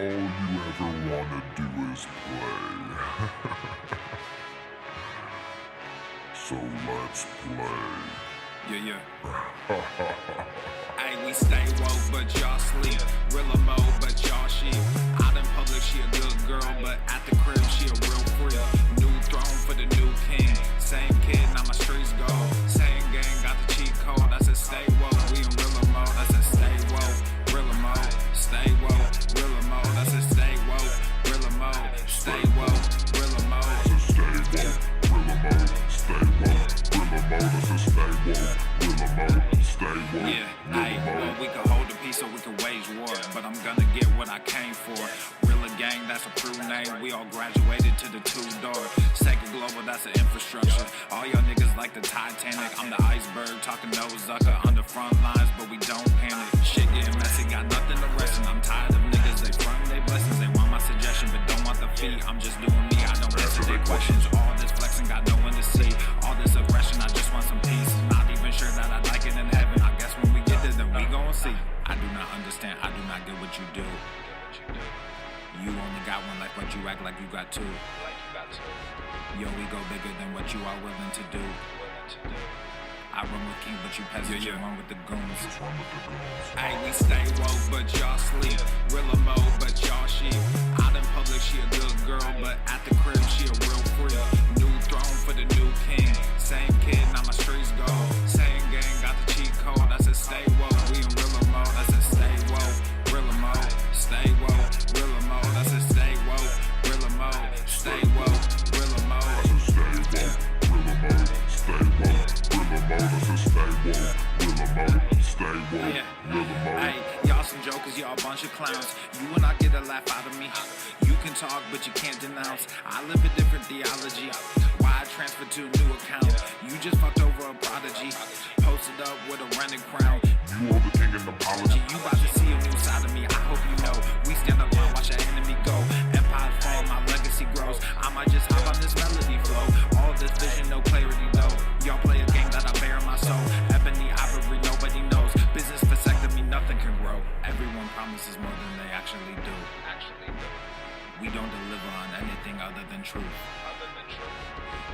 all you ever wanna do is play. So let's play. Yeah. Hey, we stay woke, but y'all sleep. Real mode, but y'all sheep. Out in public, she a good girl, but at the crib, she a real freak. New throne for the new king. Same kid, now my streets go. Same gang, got the cheat code. I said stay woke, we in real mode. I said stay woke, real mode. Stay woke, real mode. I said stay woke, real mode. Stay woke, real mode. I said stay woke, real mode. Stay woke, real mode. I said stay woke, real mode. Stay woke, Yeah, hey, real well, mode. we can hold a peace or we can wage war, but I'm gonna get what I came for. Real gang, that's a crew name. We all graduated to the two-door. Second global, that's an infrastructure. All y'all niggas like the Titanic. I'm the iceberg, talking no Zucker on the front lines, but we don't panic. Shit getting messy, got nothing to rest, and I'm tired of niggas. They front they blessings, they want my suggestion, but don't want the fee. I'm just doing me, I don't answer their questions. All this flexing, got no one to see. All this aggression, I just want some peace. Not even sure that I like it in heaven. I guess when we get there, then we gon' see. I do not understand, I do not get what you do. You only got one life, but you act like you got two. Yo, we go bigger than what you are willing to do. I run with king, but you peasants, you run with the goons. Hey, we stay woke, but y'all sleep. Real mode, but y'all sheep. Out in public, she a good girl, but at the crib, she a real freak. New throne for the new king. Same kid, now my streets go. Same gang, got the cheat code. I said stay woke, we in real mode. I said stay woke, real mode. Stay woke, real mode. I said stay woke, real mode. Stay woke, real mode. I said stay woke, real mode. Stay woke, real mode. I said stay woke, real mode. Stay woke, real mode. Hey, y'all some jokers, y'all a bunch of clowns. You will not get a laugh out of me. You can talk, but you can't denounce. I live a different theology. Why I transferred to a new account? You just fucked over a prodigy. Posted up with a rented crown. You are the king and apology. You about to see a new side of me. I hope you know. We stand up and watch our enemy go. Empires fall, my legacy grows. I might just hop on this melody flow. All this vision, no clarity though. Y'all play a game that I bear in my soul. Ebony ivory, nobody knows. Business vasectomy, nothing can grow. Everyone promises more than they actually do. We don't deliver on anything other than truth.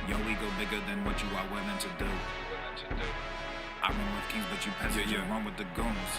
Yo, we go bigger than what you are willing to do. I run with kings, but you peasants, you run with the goons.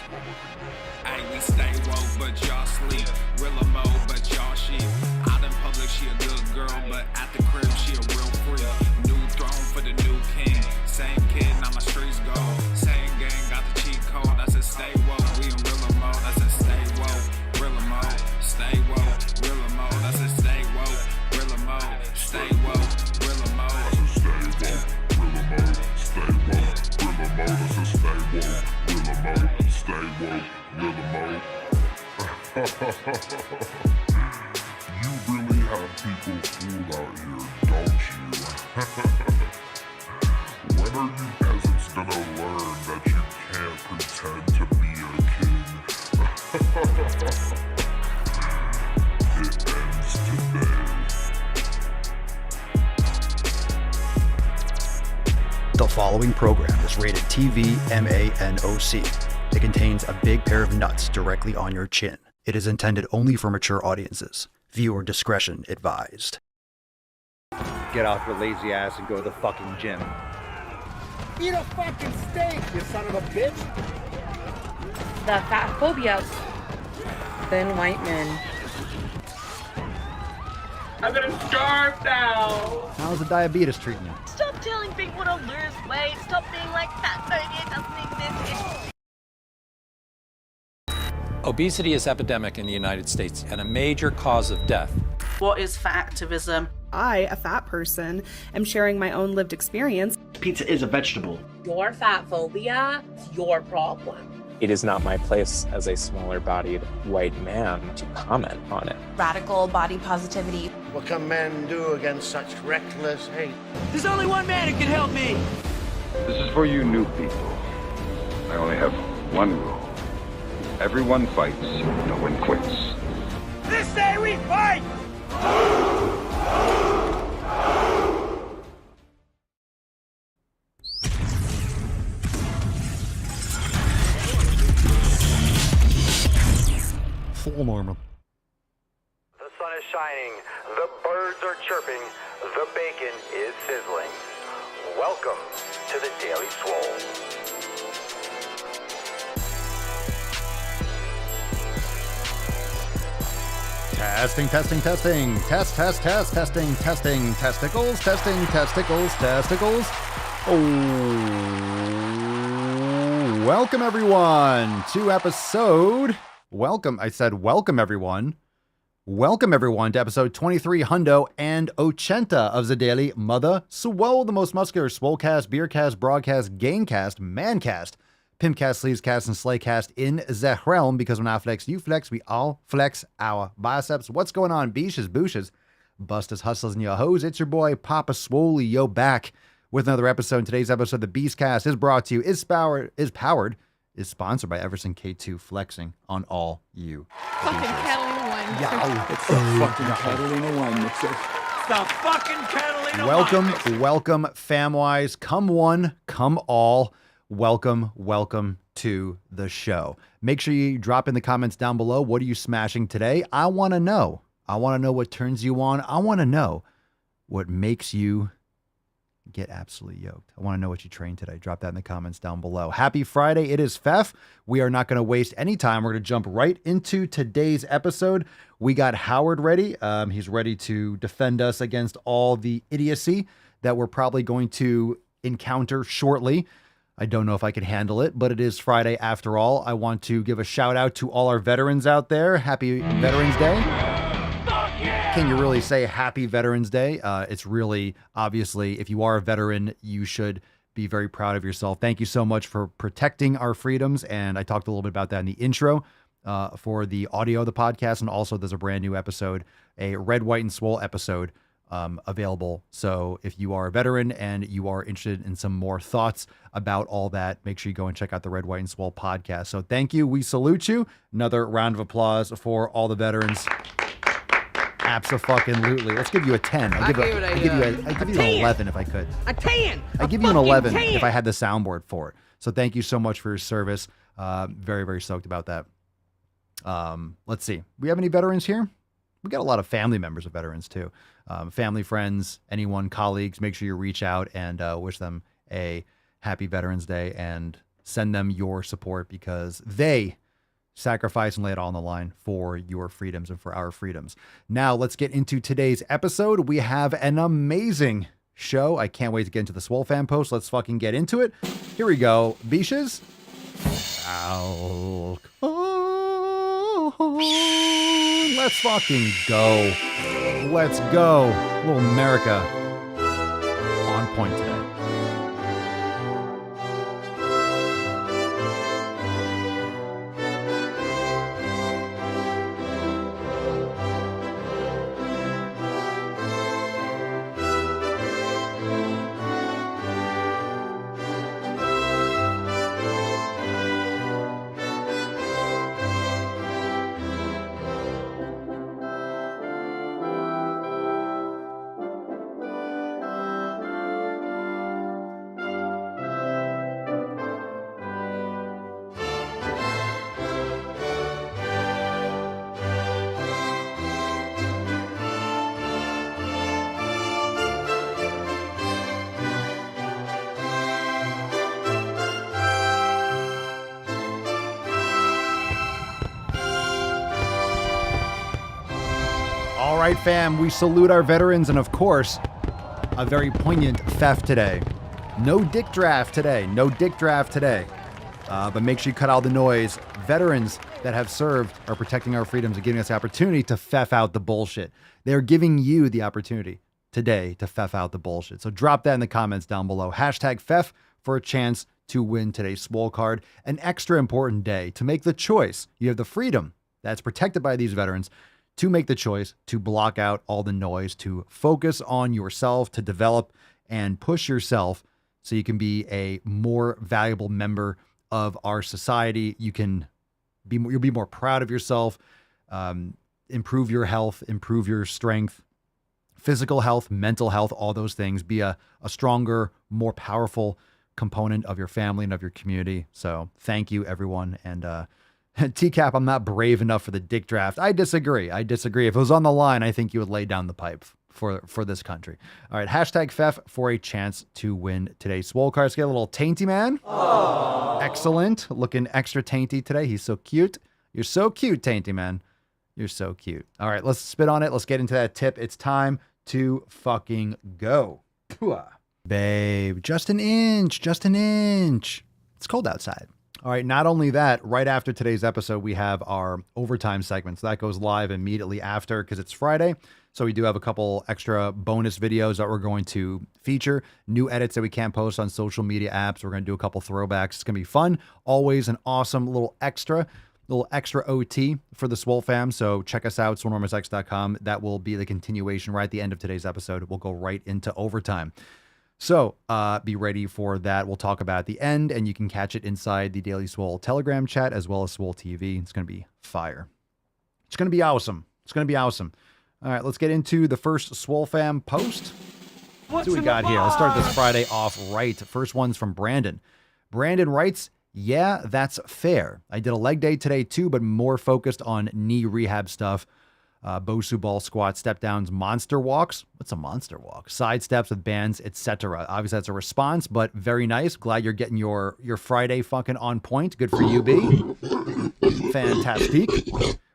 Hey, we stay woke, but y'all sleep. Real mode, but y'all sheep. Out in public, she a good girl, but at the crib, she a real freak. New throne for the new king. Same kid, now my streets go. Same gang, got the cheat code. I said stay woke, we in real mode. I said stay woke, real mode. Stay woke, real mode. I said stay woke, real mode. Stay woke, real mode. I said stay woke, real mode. Stay woke, real mode. I said stay woke, real mode. Stay woke, real mode. You really have people fooled out here, don't you? When are you peasants gonna learn that you can't pretend to be a king? It ends today. The following program is rated TV MANOC. It contains a big pair of nuts directly on your chin. It is intended only for mature audiences. Viewer discretion advised. Get off your lazy ass and go to the fucking gym. Eat a fucking steak, you son of a bitch! The fat phobia. Thin white men. I'm gonna starve now! How's the diabetes treating you? Stop telling people to lose weight. Stop being like fat phobia doesn't exist. Obesity is epidemic in the United States and a major cause of death. What is fat activism? I, a fat person, am sharing my own lived experience. Pizza is a vegetable. Your fat phobia is your problem. It is not my place as a smaller-bodied white man to comment on it. Radical body positivity. What can men do against such reckless hate? There's only one man who can help me! This is for you new people. I only have one rule. Everyone fights, no one quits. This day we fight! Full normal. shining, the birds are chirping, the bacon is sizzling. Welcome to the Daily Swole. Testing. Testing, testicles, testicles. Oh, welcome everyone to episode, welcome everyone to episode 23 hundo and ochenta of the Daily Mother Swole, the most muscular swolecast, beercast, broadcast, gamecast, mancast, pimpcast, sleevescast, and slaycast in the realm, because when I flex, you flex, we all flex our biceps. What's going on, beaches, booshes, busters, hustlers, and your hoes? It's your boy, Papa Swole, yo, back with another episode. Today's episode, the Beastcast, is brought to you, is sponsored by Everson K2 Flexing on all you fucking Catalina wine. Yeah, it's the fucking Catalina wine mixer. It's the fucking Catalina Welcome, wine mixer. welcome, famwise. Come one, come all. Welcome to the show. Make sure you drop in the comments down below. What are you smashing today? I want to know. I want to know what turns you on. I want to know what makes you get absolutely yoked. I want to know what you trained today. Drop that in the comments down below. Happy Friday. It is Fef. We are not going to waste any time. We're going to jump right into today's episode. We got Howard ready. He's ready to defend us against all the idiocy that we're probably going to encounter shortly. I don't know if I can handle it, but it is Friday after all. I want to give a shout out to all our veterans out there. Happy Veterans Day. Can you really say Happy Veterans Day? It's really, obviously, if you are a veteran, you should be very proud of yourself. Thank you so much for protecting our freedoms. And I talked a little bit about that in the intro for the audio of the podcast. And also there's a brand new episode, a Red, White, and Swole episode available. So if you are a veteran and you are interested in some more thoughts about all that, make sure you go and check out the Red, White, and Swole podcast. So thank you. We salute you. Another round of applause for all the veterans. Abso-fucking-lutely. Let's give you a 10. I'd give you an 11 if I could. A 10. I'd give you an 11 if I had the soundboard for it. So thank you so much for your service. Very, very stoked about that. Let's see. We have any veterans here? We got a lot of family members of veterans too. Family, friends, anyone, colleagues, make sure you reach out and wish them a happy Veterans Day and send them your support, because they sacrifice and lay it all on the line for your freedoms and for our freedoms. Now let's get into today's episode. We have an amazing show. I can't wait to get into the Swole fan post. Let's fucking get into it. Here we go. Beaches. Let's fucking go. Let's go. Little America on point today. All right, fam, we salute our veterans, and of course, a very poignant theft today. No dick draft today. But make sure you cut out the noise. Veterans that have served are protecting our freedoms and giving us the opportunity to feff out the bullshit. They're giving you the opportunity today to feff out the bullshit. So drop that in the comments down below. Hashtag feff for a chance to win today's Swole card. An extra important day to make the choice. You have the freedom that's protected by these veterans to make the choice to block out all the noise, to focus on yourself, to develop and push yourself so you can be a more valuable member of our society. You'll be more proud of yourself, improve your health, improve your strength, physical health, mental health, all those things. Be a stronger, more powerful component of your family and of your community. So thank you, everyone. And TCAP, I'm not brave enough for the dick draft. I disagree. If it was on the line, I think you would lay down the pipe for this country. All right, hashtag Fef for a chance to win today's Swole cards. Get a little tainty man. Aww. Excellent. Looking extra tainty today. He's so cute. You're so cute, tainty man. You're so cute. All right, let's spit on it. Let's get into that tip. It's time to fucking go. Babe, just an inch. It's cold outside. All right, not only that, right after today's episode, we have our overtime segment. So that goes live immediately after because it's Friday. So we do have a couple extra bonus videos that we're going to feature, new edits that we can't post on social media apps. We're going to do a couple throwbacks. It's going to be fun. Always an awesome little extra OT for the Swole fam. So check us out, swolenormousx.com. That will be the continuation right at the end of today's episode. We'll go right into overtime. So be ready for that. We'll talk about it at the end, and you can catch it inside the Daily Swole Telegram chat as well as Swole TV. It's going to be fire. It's going to be awesome. All right, let's get into the first Swole fam post. What's what we got here? Let's start this Friday off right. First one's from Brandon. Brandon writes, yeah, that's fair. I did a leg day today too, but more focused on knee rehab stuff. Bosu ball squat, step downs, monster walks. What's a monster walk? Side steps with bands, etc. Obviously, that's a response, but very nice. Glad you're getting your Friday fucking on point. Good for you, B. Fantastic.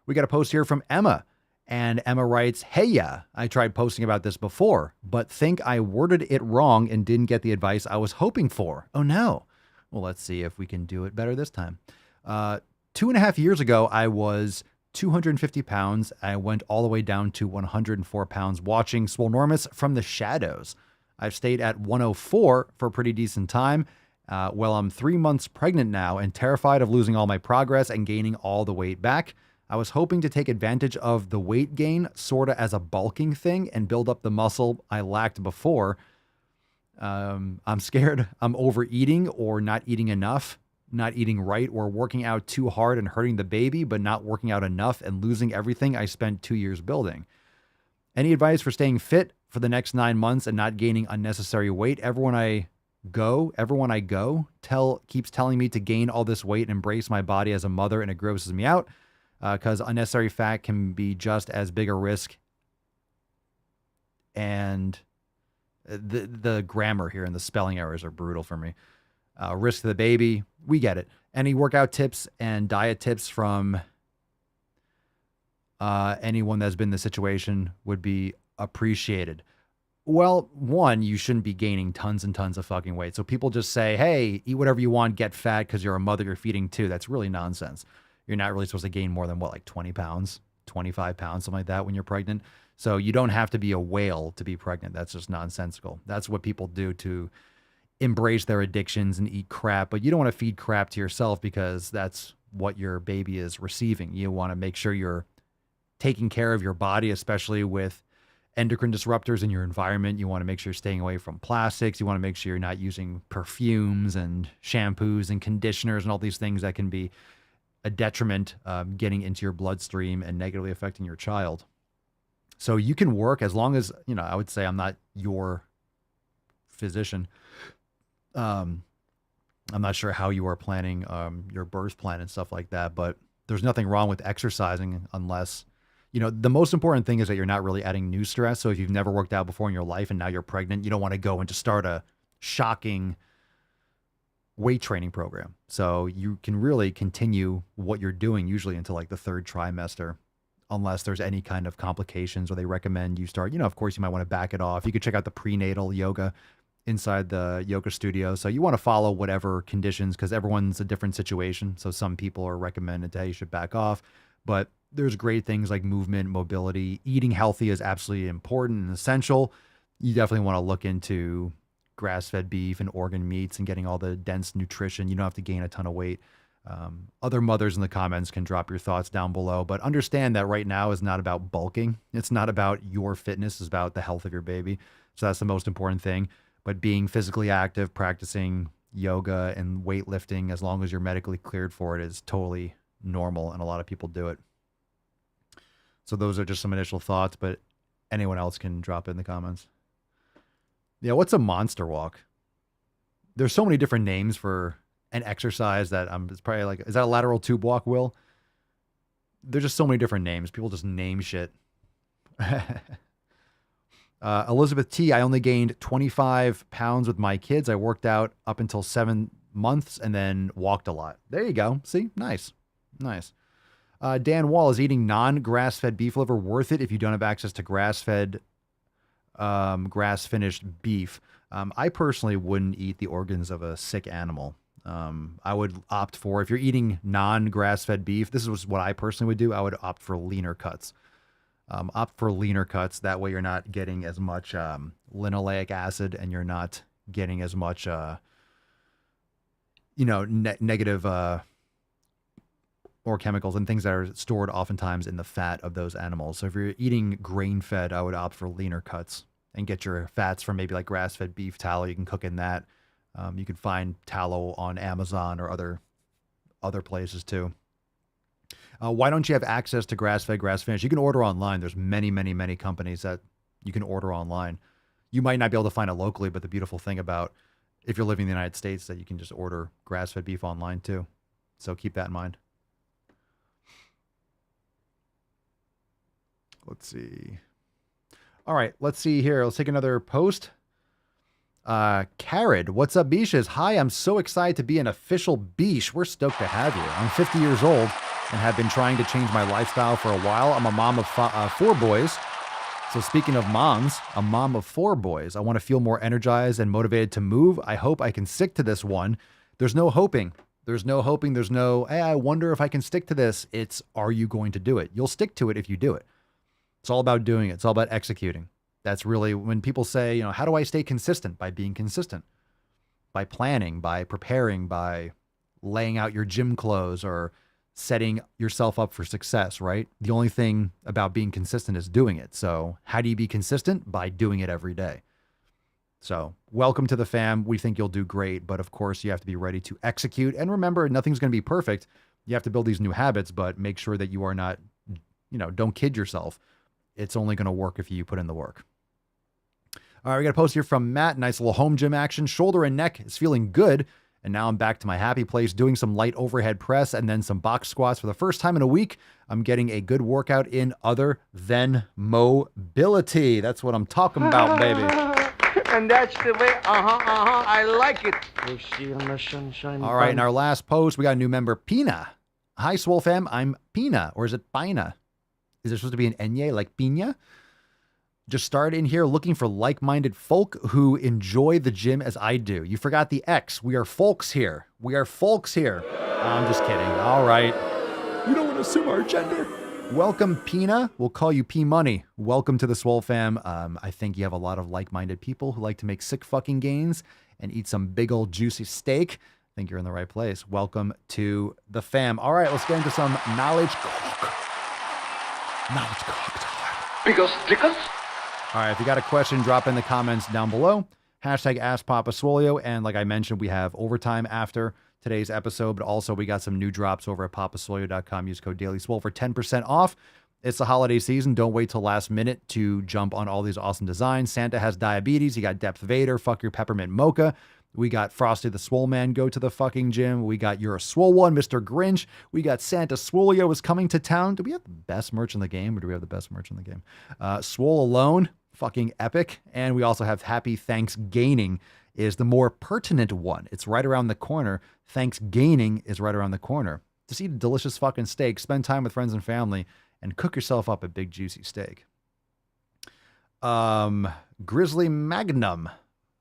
We got a post here from Emma. And Emma writes, hey, yeah, I tried posting about this before, but think I worded it wrong and didn't get the advice I was hoping for. Oh, no. Well, let's see if we can do it better this time. 2.5 years ago, I was 250 pounds. I went all the way down to 104 pounds watching Swolenormous from the shadows. I've stayed at 104 for a pretty decent time. Well, I'm 3 months pregnant now and terrified of losing all my progress and gaining all the weight back. I was hoping to take advantage of the weight gain sort of as a bulking thing and build up the muscle I lacked before. I'm scared I'm overeating or not eating enough, not eating right, or working out too hard and hurting the baby, but not working out enough and losing everything I spent 2 years building. Any advice for staying fit for the next 9 months and not gaining unnecessary weight? Everyone I go keeps telling me to gain all this weight and embrace my body as a mother, and it grosses me out. Because unnecessary fat can be just as big a risk. And the grammar here and the spelling errors are brutal for me. Risk to the baby, we get it. Any workout tips and diet tips from anyone that's been in the situation would be appreciated. Well, one, you shouldn't be gaining tons and tons of fucking weight. So people just say, hey, eat whatever you want, get fat because you're a mother, you're feeding too. That's really nonsense. You're not really supposed to gain more than 20 pounds, 25 pounds, something like that when you're pregnant. So you don't have to be a whale to be pregnant. That's just nonsensical. That's what people do to embrace their addictions and eat crap. But you don't want to feed crap to yourself because that's what your baby is receiving. You want to make sure you're taking care of your body, especially with endocrine disruptors in your environment. You want to make sure you're staying away from plastics. You want to make sure you're not using perfumes and shampoos and conditioners and all these things that can be a detriment getting into your bloodstream and negatively affecting your child. So you can work as long as, I would say I'm not your physician. I'm not sure how you are planning your birth plan and stuff like that, but there's nothing wrong with exercising unless, the most important thing is that you're not really adding new stress. So if you've never worked out before in your life and now you're pregnant, you don't want to go and just start a shocking weight training program. So you can really continue what you're doing usually until like the third trimester, unless there's any kind of complications or they recommend you start, of course you might want to back it off. You could check out the prenatal yoga inside the yoga studio. So you want to follow whatever conditions because everyone's a different situation. So some people are recommended that you should back off, but there's great things like movement, mobility, eating healthy is absolutely important and essential. You definitely want to look into grass-fed beef and organ meats and getting all the dense nutrition. You don't have to gain a ton of weight. Other mothers in the comments can drop your thoughts down below, but understand that right now is not about bulking. It's not about your fitness. It's about the health of your baby. So that's the most important thing. But being physically active, practicing yoga and weightlifting, as long as you're medically cleared for it, is totally normal. And a lot of people do it. So those are just some initial thoughts, but anyone else can drop it in the comments. Yeah, what's a monster walk? There's so many different names for an exercise that it's probably like, is that a lateral tube walk, Will? there's just so many different names. People just name shit. Elizabeth T, I only gained 25 pounds with my kids. I worked out up until 7 months and then walked a lot. There you go. See? Nice. Nice. Dan Wall, is eating non-grass-fed beef liver worth it if you don't have access to grass-fed, grass-finished beef? I personally wouldn't eat the organs of a sick animal. I would opt for, if you're eating non-grass-fed beef, this is what I personally would do. I would opt for leaner cuts. Opt for leaner cuts. That way you're not getting as much linoleic acid and you're not getting as much, negative or chemicals and things that are stored oftentimes in the fat of those animals. So if you're eating grain-fed, I would opt for leaner cuts and get your fats from maybe like grass-fed beef tallow. You can cook in that. You can find tallow on Amazon or other places too. Why don't you have access to grass-fed, grass-finished? You can order online. There's many, many, many companies that you can order online. You might not be able to find it locally, but the beautiful thing about if you're living in the United States that you can just order grass-fed beef online too. So keep that in mind. Let's see. All right, let's see here. Let's take another post. Carrot, what's up, Beaches? Hi, I'm so excited to be an official Beach. We're stoked to have you. I'm 50 years old and have been trying to change my lifestyle for a while. I'm a mom of 4 boys. So speaking of moms, a mom of 4 boys. I want to feel more energized and motivated to move. I hope I can stick to this one. There's no hoping. There's no hoping. There's no, hey, I wonder if I can stick to this. It's, are you going to do it? You'll stick to it if you do it. It's all about doing it. It's all about executing. That's really when people say, how do I stay consistent? By being consistent, by planning, by preparing, by laying out your gym clothes or setting yourself up for success, right? The only thing about being consistent is doing it. So how do you be consistent? By doing it every day. So welcome to the fam. We think you'll do great, but of course you have to be ready to execute. And remember, nothing's going to be perfect. You have to build these new habits, but make sure that you are not, don't kid yourself. It's only going to work if you put in the work. All right, we got a post here from Matt. Nice little home gym action. Shoulder and neck is feeling good. And now I'm back to my happy place doing some light overhead press and then some box squats for the first time in a week. I'm getting a good workout in other than mobility. That's what I'm talking about, baby. And that's the way, I like it. We'll see on the sunshine. All right, in our last post, we got a new member, Pina. Hi, Swole fam. I'm Pina, or is it Pina? Is there supposed to be an Enye like Pina? Just started in here looking for like-minded folk who enjoy the gym as I do. You forgot the X. We are folks here. We are folks here. I'm just kidding. All right. You don't want to assume our gender. Welcome, Pina. We'll call you P-Money. Welcome to the Swole fam. I think you have a lot of like-minded people who like to make sick fucking gains and eat some big old juicy steak. I think you're in the right place. Welcome to the fam. All right, let's get into some knowledge cock. Knowledge cock time. Because stickers? All right, if you got a question, drop in the comments down below. Hashtag AskPapaSwolio. And like I mentioned, we have overtime after today's episode, but also we got some new drops over at papaswolio.com. Use code Daily Swole for 10% off. It's the holiday season. Don't wait till last minute to jump on all these awesome designs. Santa has diabetes. You got Depth Vader. Fuck your peppermint mocha. We got Frosty the Swole Man, go to the fucking gym. We got You're a Swole One, Mr. Grinch. We got Santa Swolio is coming to town. Do we have the best merch in the game, or do we have the best merch in the game? Swole Alone, fucking epic. And we also have Happy Thanks Gaining is the more pertinent one. It's right around the corner. Thanks Gaining is right around the corner. Just eat a delicious fucking steak, spend time with friends and family, and cook yourself up a big juicy steak. Grizzly Magnum.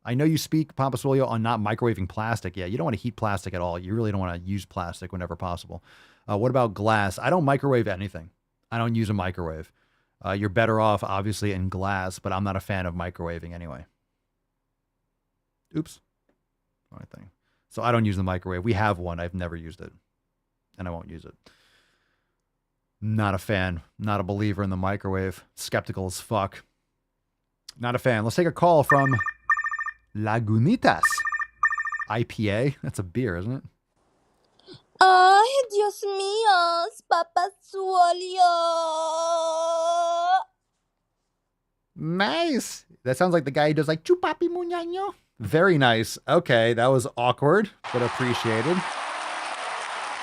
I know you speak, Papa Swolio, on not microwaving plastic. Yeah, you don't want to heat plastic at all. You really don't want to use plastic whenever possible. What about glass? I don't microwave anything. I don't use a microwave. You're better off, obviously, in glass, but I'm not a fan of microwaving anyway. Oops. Wrong thing. So I don't use the microwave. We have one. I've never used it, and I won't use it. Not a fan. Not a believer in the microwave. Skeptical as fuck. Not a fan. Let's take a call from Lagunitas IPA. That's a beer, isn't it? Ay, Dios mío, Papa Swolio. Nice. That sounds like the guy who does like chupapi muñaño. Very nice. Okay, that was awkward, but appreciated.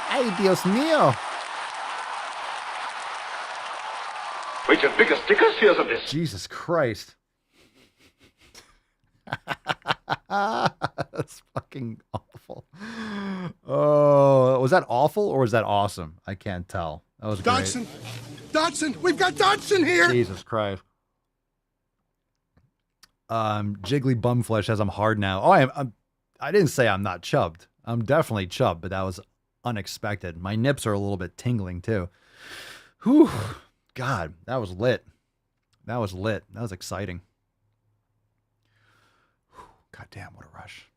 Ay, Dios mío. Reach as big as stickers? Here's a disc. Jesus Christ. That's fucking awful. Oh, was that awful or was that awesome? I can't tell. That was great. Dodson! Dodson! We've got Dodson here! Jesus Christ. Jiggly Bumflesh says I'm hard now. Oh, I didn't say I'm not chubbed. I'm definitely chubbed, but that was unexpected. My nips are a little bit tingling too. Whew. God, that was lit. That was lit. That was exciting. God damn, what a rush.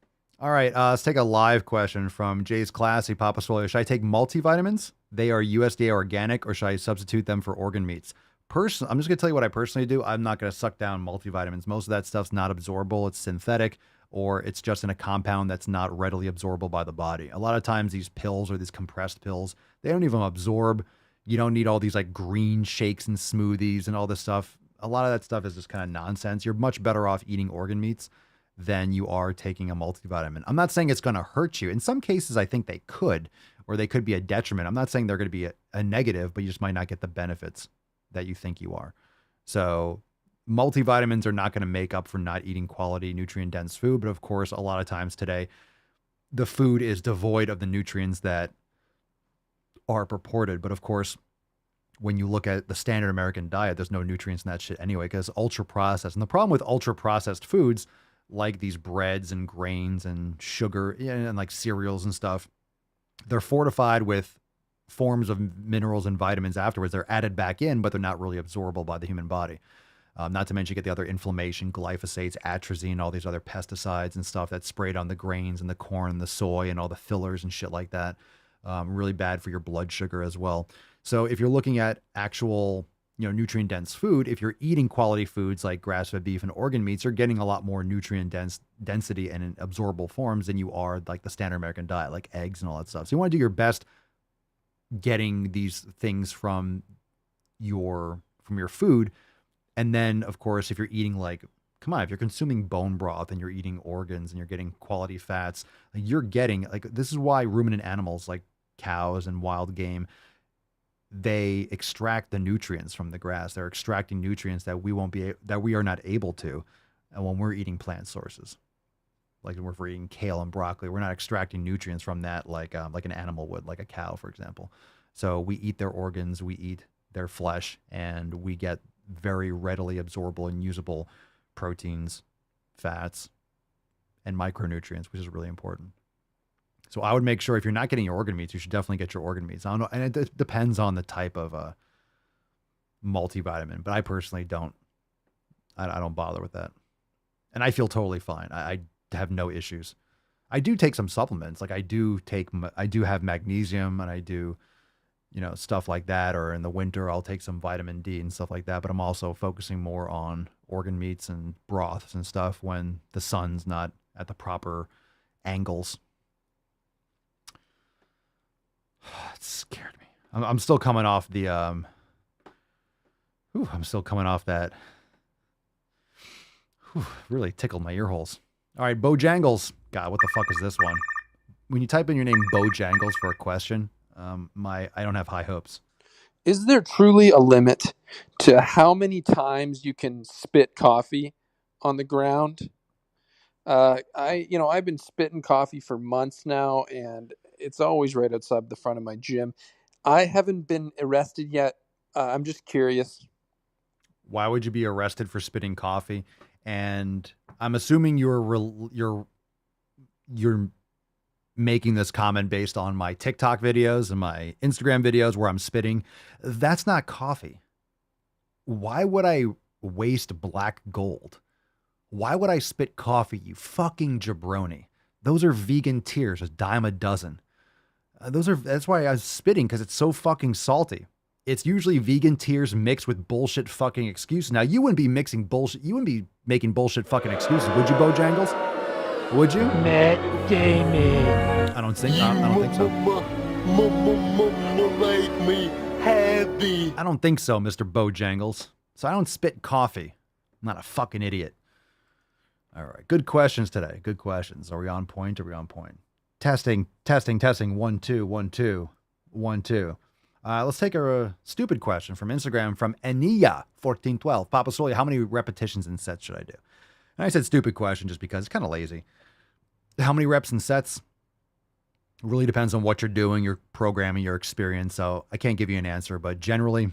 All right, let's take a live question from Jay's Classy Papa Swole. Should I take multivitamins? They are USDA organic, or should I substitute them for organ meats? I'm just going to tell you what I personally do. I'm not going to suck down multivitamins. Most of that stuff's not absorbable. It's synthetic, or it's just in a compound that's not readily absorbable by the body. A lot of times these pills or these compressed pills, they don't even absorb. You don't need all these like green shakes and smoothies and all this stuff. A lot of that stuff is just kind of nonsense. You're much better off eating organ meats than you are taking a multivitamin. I'm not saying it's going to hurt you. In some cases, I think they could, or they could be a detriment. I'm not saying they're going to be a negative, but you just might not get the benefits that you think you are. So multivitamins are not going to make up for not eating quality nutrient-dense food. But of course, a lot of times today, the food is devoid of the nutrients that are purported. But of course, when you look at the standard American diet, there's no nutrients in that shit anyway, because ultra-processed. And the problem with ultra-processed foods, like these breads and grains and sugar and like cereals and stuff, they're fortified with forms of minerals and vitamins afterwards. They're added back in, but they're not really absorbable by the human body. Not to mention you get the other inflammation, glyphosates, atrazine, all these other pesticides and stuff that's sprayed on the grains and the corn and the soy and all the fillers and shit like that. Really bad for your blood sugar as well. So if you're looking at actual, nutrient dense food, if you're eating quality foods like grass-fed beef and organ meats, you're getting a lot more nutrient density and in absorbable forms than you are like the standard American diet, like eggs and all that stuff. So you want to do your best getting these things from your food. And then of course, if you're eating if you're consuming bone broth and you're eating organs and you're getting quality fats, you're getting this is why ruminant animals like cows and wild game, they extract the nutrients from the grass. They're extracting nutrients that we are not able to. And when we're eating plant sources, like if we're eating kale and broccoli, we're not extracting nutrients from that like an animal would, like a cow, for example. So we eat their organs, we eat their flesh, and we get very readily absorbable and usable proteins, fats, and micronutrients, which is really important. So I would make sure if you're not getting your organ meats, you should definitely get your organ meats. I don't know, and it depends on the type of multivitamin, but I personally don't. I don't bother with that, and I feel totally fine. I have no issues. I do take some supplements, like I do have magnesium, and I do, stuff like that. Or in the winter, I'll take some vitamin D and stuff like that. But I'm also focusing more on organ meats and broths and stuff when the sun's not at the proper angles. It scared me. I'm still coming off the I'm still coming off that. Really tickled my ear holes. All right, Bojangles. God, what the fuck is this one? When you type in your name Bojangles for a question, I don't have high hopes. Is there truly a limit to how many times you can spit coffee on the ground? I've been spitting coffee for months now, and it's always right outside the front of my gym. I haven't been arrested yet. I'm just curious. Why would you be arrested for spitting coffee? And I'm assuming you're making this comment based on my TikTok videos and my Instagram videos where I'm spitting. That's not coffee. Why would I waste black gold? Why would I spit coffee, you fucking jabroni? Those are vegan tears, a dime a dozen. That's why I was spitting, because it's so fucking salty. It's usually vegan tears mixed with bullshit fucking excuses. Now, you wouldn't be mixing bullshit. You wouldn't be making bullshit fucking excuses, would you, Bojangles? Would you? Matt Damon. I don't think so. Make me happy. I don't think so, Mr. Bojangles. So I don't spit coffee. I'm not a fucking idiot. All right. Good questions today. Good questions. Are we on point? Testing. 1, 2, 1, 2, 1, 2. Let's take a stupid question from Instagram from Enia1412. Papa Solia, how many repetitions in sets should I do? And I said stupid question just because it's kind of lazy. How many reps and sets? Really depends on what you're doing, your programming, your experience. So I can't give you an answer, but generally,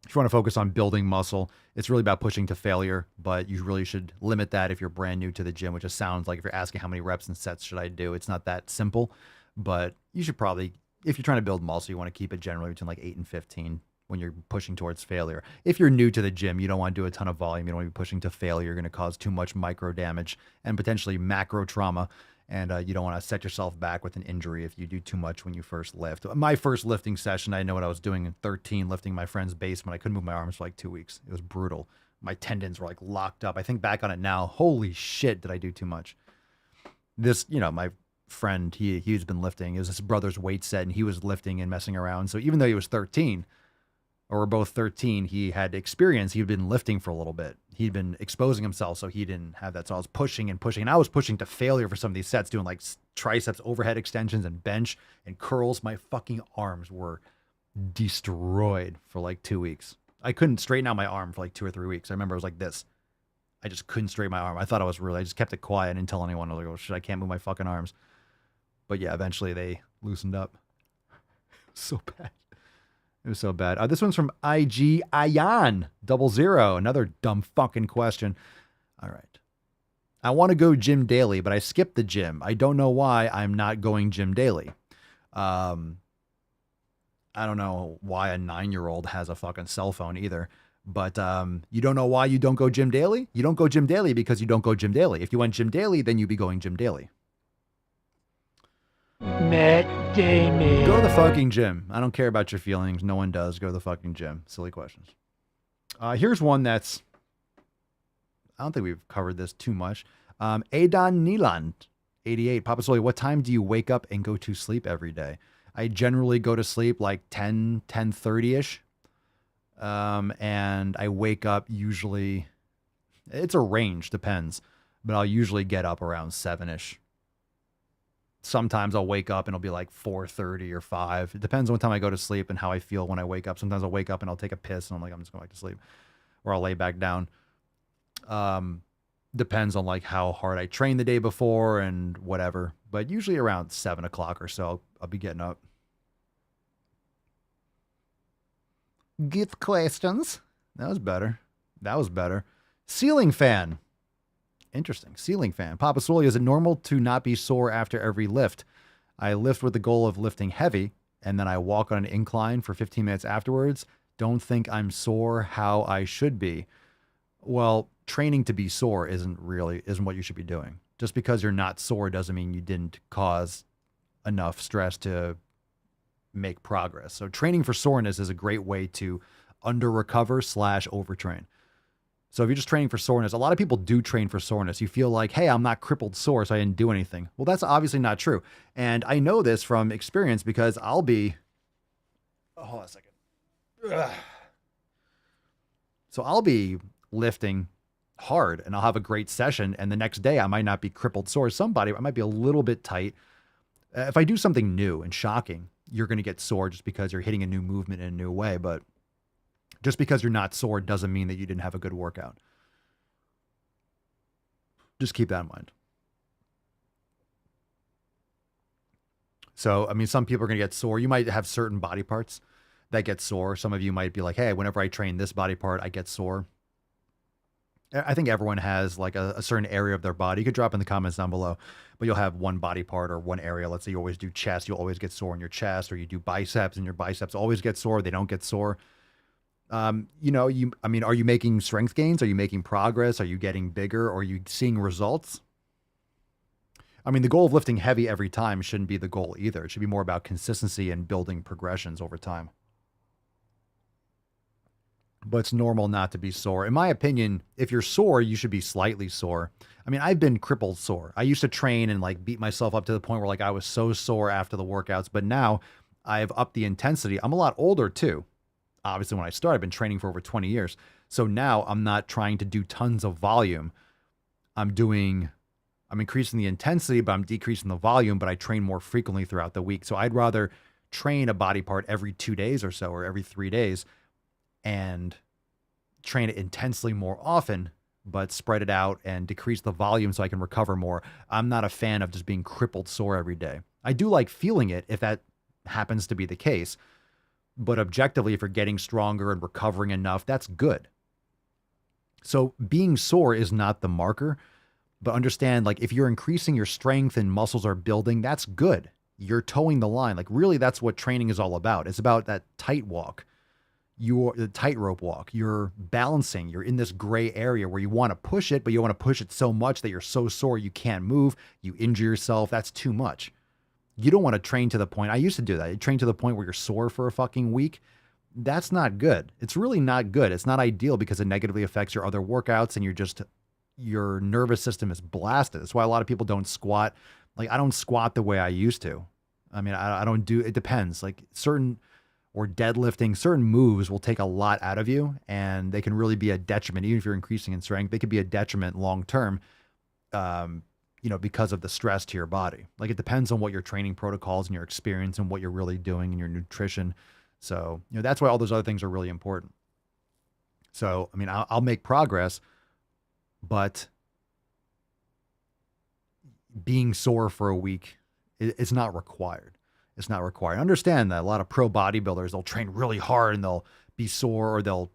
if you want to focus on building muscle, it's really about pushing to failure, but you really should limit that if you're brand new to the gym, which just sounds like if you're asking how many reps and sets should I do, it's not that simple, but you should probably, if you're trying to build muscle, you want to keep it generally between like 8 and 15 when you're pushing towards failure. If you're new to the gym, you don't want to do a ton of volume. You don't want to be pushing to failure. You're going to cause too much micro damage and potentially macro trauma. And you don't want to set yourself back with an injury if you do too much when you first lift. My first lifting session, I know what I was doing in 13, lifting my friend's basement. I couldn't move my arms for like 2 weeks. It was brutal. My tendons were like locked up. I think back on it now, holy shit, did I do too much? This, my friend, he's been lifting. It was his brother's weight set, and he was lifting and messing around. So even though he was 13, or we're both 13, he had experience. He'd been lifting for a little bit. He'd been exposing himself, so he didn't have that. So I was pushing and pushing, and I was pushing to failure for some of these sets, doing like triceps, overhead extensions, and bench and curls. My fucking arms were destroyed for like 2 weeks. I couldn't straighten out my arm for like 2 or 3 weeks. I remember I was like this. I just couldn't straighten my arm. I thought I was I just kept it quiet and didn't tell anyone. I was like, oh shit, I can't move my fucking arms. But yeah, eventually they loosened up. So bad. It was so bad. This one's from IG Ion 00. Another dumb fucking question. All right. I want to go gym daily, but I skipped the gym. I don't know why I'm not going gym daily. I don't know why a 9-year-old has a fucking cell phone either. But you don't know why you don't go gym daily? You don't go gym daily because you don't go gym daily. If you went gym daily, then you'd be going gym daily. Matt Damon. Go to the fucking gym. I don't care about your feelings. No one does. Go to the fucking gym. Silly questions. Here's one that's, I don't think we've covered this too much. Adon Neeland, 88. Papa Soli, what time do you wake up and go to sleep every day? I generally go to sleep like 10:30-ish. And I wake up usually, it's a range, depends, but I'll usually get up around 7-ish. Sometimes I'll wake up and it'll be like 4:30 or 5. It depends on what time I go to sleep and how I feel when I wake up. Sometimes I'll wake up and I'll take a piss and I'm like, I'm just going back to sleep, or I'll lay back down. Depends on like how hard I trained the day before and whatever, but usually around 7 o'clock or so, I'll be getting up. Good questions. That was better. Ceiling fan. Interesting. Ceiling fan. Papa Swoley, is it normal to not be sore after every lift? I lift with the goal of lifting heavy, and then I walk on an incline for 15 minutes afterwards. Don't think I'm sore how I should be. Well, training to be sore isn't what you should be doing. Just because you're not sore doesn't mean you didn't cause enough stress to make progress. So training for soreness is a great way to under recover / overtrain. So if you're just training for soreness, a lot of people do train for soreness. You feel like, hey, I'm not crippled sore, so I didn't do anything. Well, that's obviously not true. And I know this from experience because I'll be, hold on a second. Ugh. So I'll be lifting hard and I'll have a great session. And the next day I might not be crippled sore. Somebody, I might be a little bit tight. If I do something new and shocking, you're going to get sore just because you're hitting a new movement in a new way. But just because you're not sore doesn't mean that you didn't have a good workout. Just keep that in mind. So, I mean, some people are going to get sore. You might have certain body parts that get sore. Some of you might be like, hey, whenever I train this body part, I get sore. I think everyone has like a certain area of their body. You could drop in the comments down below, but you'll have one body part or one area. Let's say you always do chest. You'll always get sore in your chest, or you do biceps and your biceps always get sore. They don't get sore. Are you making strength gains? Are you making progress? Are you getting bigger? Or are you seeing results? I mean, the goal of lifting heavy every time shouldn't be the goal either. It should be more about consistency and building progressions over time. But it's normal not to be sore. In my opinion, if you're sore, you should be slightly sore. I mean, I've been crippled sore. I used to train and like beat myself up to the point where like I was so sore after the workouts, but now I've upped the intensity. I'm a lot older too. Obviously, when I started, I've been training for over 20 years. So now I'm not trying to do tons of volume. I'm increasing the intensity, but I'm decreasing the volume, but I train more frequently throughout the week. So I'd rather train a body part every 2 days or so, or every 3 days, and train it intensely more often, but spread it out and decrease the volume so I can recover more. I'm not a fan of just being crippled sore every day. I do like feeling it if that happens to be the case. But objectively, if you're getting stronger and recovering enough, that's good. So being sore is not the marker, but understand, like, if you're increasing your strength and muscles are building, that's good. You're towing the line. Like, really, that's what training is all about. It's about that tight walk, the tightrope walk. You're balancing. You're in this gray area where you want to push it, but you want to push it so much that you're so sore you can't move. You injure yourself. That's too much. You don't want to train to the point. I used to do that. You train to the point where you're sore for a fucking week. That's not good. It's really not good. It's not ideal because it negatively affects your other workouts and your nervous system is blasted. That's why a lot of people don't squat. Like, I don't squat the way I used to. I mean, I don't do, it depends. Like or deadlifting, certain moves will take a lot out of you and they can really be a detriment. Even if you're increasing in strength, they could be a detriment long-term, because of the stress to your body. Like, it depends on what your training protocols and your experience and what you're really doing and your nutrition. So, that's why all those other things are really important. So, I mean, I'll make progress, but being sore for a week, it's not required. It's not required. Understand that a lot of pro bodybuilders, they'll train really hard and they'll be sore, or they'll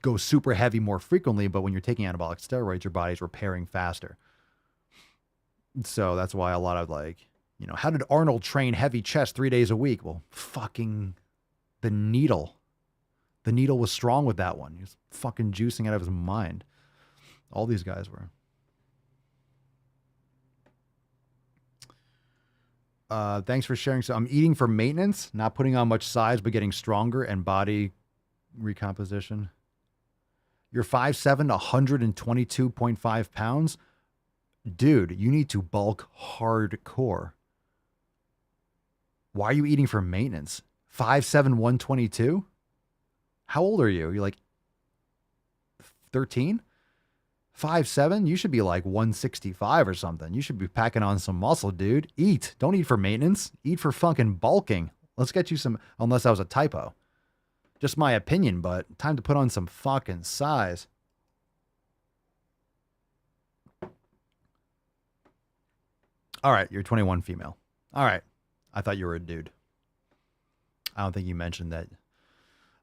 go super heavy more frequently. But when you're taking anabolic steroids, your body's repairing faster. So that's why a lot of, like, how did Arnold train heavy chest 3 days a week? Well, fucking the needle. The needle was strong with that one. He was fucking juicing out of his mind. All these guys were. Thanks for sharing. So I'm eating for maintenance, not putting on much size, but getting stronger and body recomposition. You're 5'7", 122.5 pounds. Dude, you need to bulk hardcore. Why are you eating for maintenance? 5'7", 122? How old are you? You're like 13? 5'7"? You should be like 165 or something. You should be packing on some muscle, dude. Eat. Don't eat for maintenance. Eat for fucking bulking. Let's get you some, unless that was a typo. Just my opinion, but time to put on some fucking size. All right, you're 21 female. All right. I thought you were a dude. I don't think you mentioned that.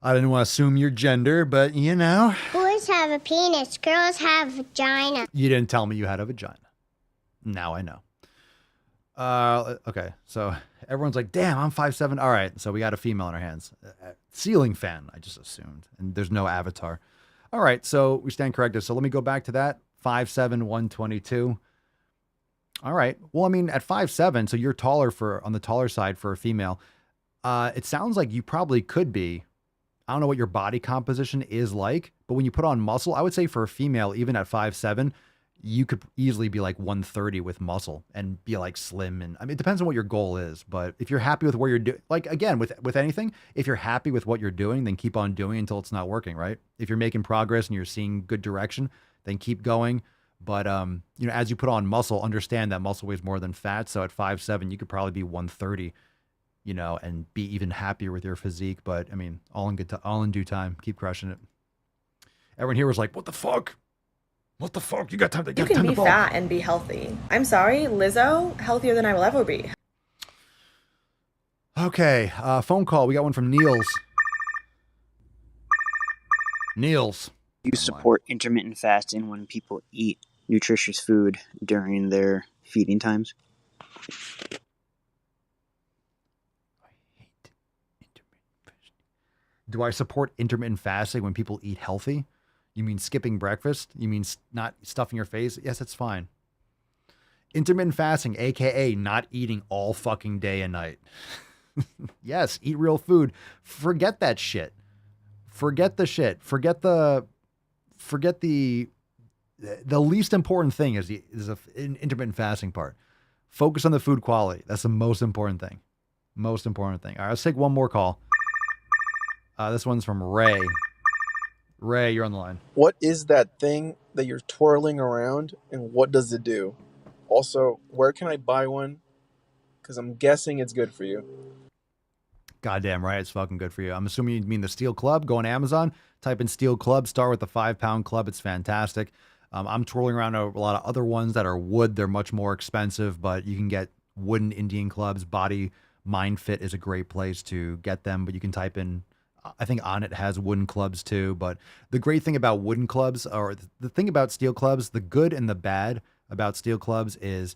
I didn't want to assume your gender, but Boys have a penis, girls have a vagina. You didn't tell me you had a vagina. Now I know. Okay, so everyone's like, damn, I'm 5'7". All right, so we got a female in our hands. Ceiling fan, I just assumed. And there's no avatar. All right, so we stand corrected. So let me go back to that. 5'7", 122. All right. Well, I mean, at 5'7", so you're taller on the taller side for a female. It sounds like you probably could be. I don't know what your body composition is like, but when you put on muscle, I would say for a female, even at 5'7", you could easily be like 130 with muscle and be like slim. And I mean, it depends on what your goal is, but if you're happy with where you're doing, like, again, with anything, if you're happy with what you're doing, then keep on doing until it's not working, right? If you're making progress and you're seeing good direction, then keep going. But, as you put on muscle, understand that muscle weighs more than fat. So at 5'7", you could probably be 130, and be even happier with your physique. But I mean, all in due time, keep crushing it. Everyone here was like, what the fuck? What the fuck? You got time to You can be fat and be healthy. I'm sorry, Lizzo, healthier than I will ever be. Okay, phone call. We got one from Niels. Niels. Do you support intermittent fasting when people eat nutritious food during their feeding times? Do I support intermittent fasting when people eat healthy? You mean skipping breakfast? You mean not stuffing your face? Yes, it's fine. Intermittent fasting, aka not eating all fucking day and night. Yes, eat real food. Forget that shit. Forget the shit. Forget the least important thing is the intermittent fasting part. Focus on the food quality. That's the most important thing. Most important thing. All right, let's take one more call. This one's from Ray. Ray, you're on the line. What is that thing that you're twirling around, and what does it do? Also, where can I buy one? Because I'm guessing it's good for you. Goddamn right, it's fucking good for you. I'm assuming you mean the Steel Club. Go on Amazon, type in Steel Club, start with the 5-pound club. It's fantastic. I'm twirling around a lot of other ones that are wood. They're much more expensive, but you can get wooden Indian clubs. Body Mind Fit is a great place to get them, but you can type in, I think On It has wooden clubs too. But the great thing about wooden clubs, or the thing about steel clubs, the good and the bad about steel clubs is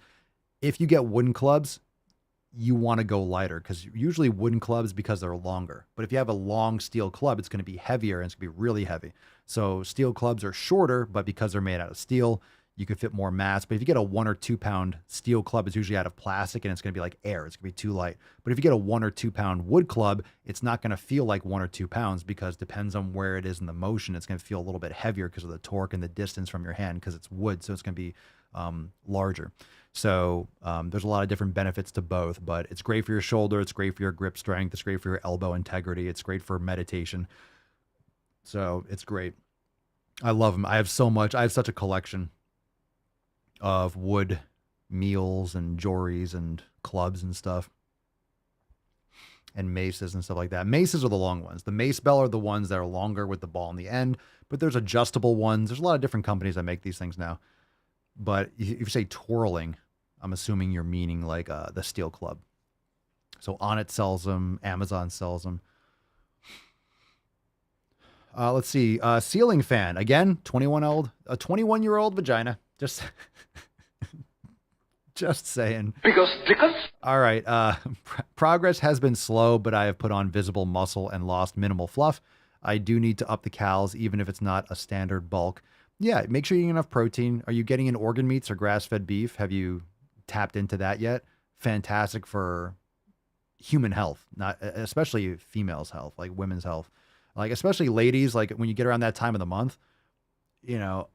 if you get wooden clubs, you want to go lighter, because usually wooden clubs, because they're longer. But if you have a long steel club, it's going to be heavier and it's going to be really heavy. So steel clubs are shorter, but because they're made out of steel, you can fit more mass. But if you get a 1 or 2 pound steel club, it's usually out of plastic and it's going to be like air. It's going to be too light. But if you get a 1 or 2 pound wood club, it's not going to feel like 1 or 2 pounds, because it depends on where it is in the motion. It's going to feel a little bit heavier because of the torque and the distance from your hand, because it's wood. So it's going to be larger. So there's a lot of different benefits to both, but it's great for your shoulder. It's great for your grip strength. It's great for your elbow integrity. It's great for meditation. So it's great. I love them. I have such a collection of wood meals and jories and clubs and stuff, and maces and stuff like that. Maces are the long ones. The mace bell are the ones that are longer with the ball in the end, but there's adjustable ones. There's a lot of different companies that make these things now. But if you say twirling, I'm assuming you're meaning like the steel club. So On It sells them. Amazon sells them. Let's see. Ceiling fan. Again, 21-year-old vagina. Just saying. Because. All right. Progress has been slow, but I have put on visible muscle and lost minimal fluff. I do need to up the calories, even if it's not a standard bulk. Yeah, make sure you get enough protein. Are you getting in organ meats or grass-fed beef? Have you tapped into that yet? Fantastic for human health, not especially females' health, like women's health. Like especially ladies, like when you get around that time of the month, you know,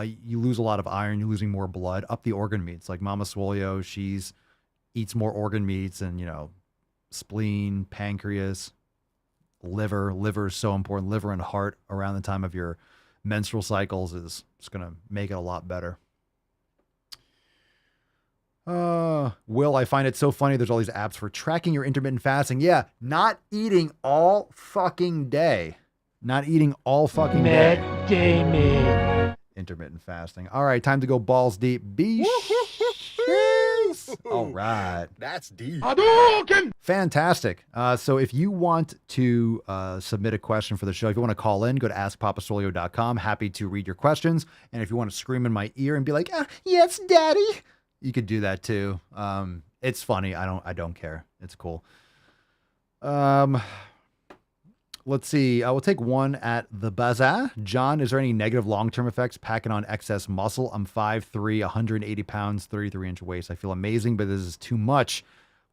you lose a lot of iron, you're losing more blood. Up the organ meats. Like Mama Swolio, eats more organ meats, and you know, spleen, pancreas, liver. Liver is so important. Liver and heart around the time of your menstrual cycles is going to make it a lot better. Will, I find it so funny. There's all these apps for tracking your intermittent fasting. Yeah, not eating all fucking day. Not eating all fucking day. Intermittent fasting. All right, time to go balls deep. All right. That's deep. Fantastic. So if you want to submit a question for the show, if you want to call in, go to askpapasolio.com. Happy to read your questions. And if you want to scream in my ear and be like, yes, daddy, you could do that too. It's funny. I don't care. It's cool. Let's see. I will take one at the bazaar. John, is there any negative long-term effects packing on excess muscle? I'm 5'3", 180 pounds, 33-inch waist. I feel amazing, but this is too much.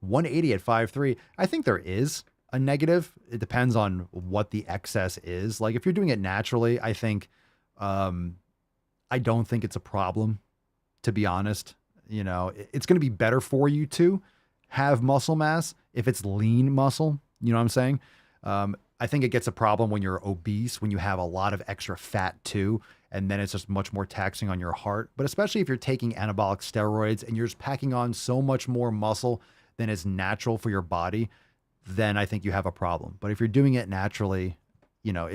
180 at 5'3". I think there is a negative. It depends on what the excess is. Like if you're doing it naturally, I think, I don't think it's a problem, to be honest. You know, it's going to be better for you to have muscle mass if it's lean muscle. You know what I'm saying? I think it gets a problem when you're obese, when you have a lot of extra fat too, and then it's just much more taxing on your heart. But especially if you're taking anabolic steroids and you're just packing on so much more muscle than is natural for your body, then I think you have a problem. But if you're doing it naturally, you know,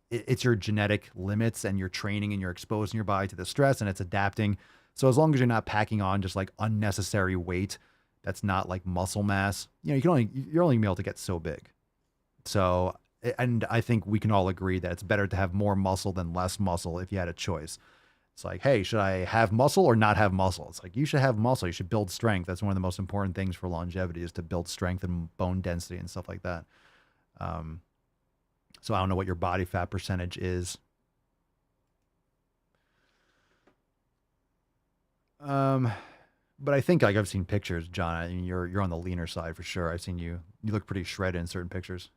it's your genetic limits and you're training and you're exposing your body to the stress and it's adapting. So as long as you're not packing on just like unnecessary weight, that's not like muscle mass, you know, you're only able to get so big. So, and I think we can all agree that it's better to have more muscle than less muscle if you had a choice. It's like, hey, should I have muscle or not have muscle? It's like, you should have muscle. You should build strength. That's one of the most important things for longevity, is to build strength and bone density and stuff like that. So I don't know what your body fat percentage is. But I think, like, I've seen pictures, John. I mean, you're on the leaner side for sure. I've seen you look pretty shredded in certain pictures.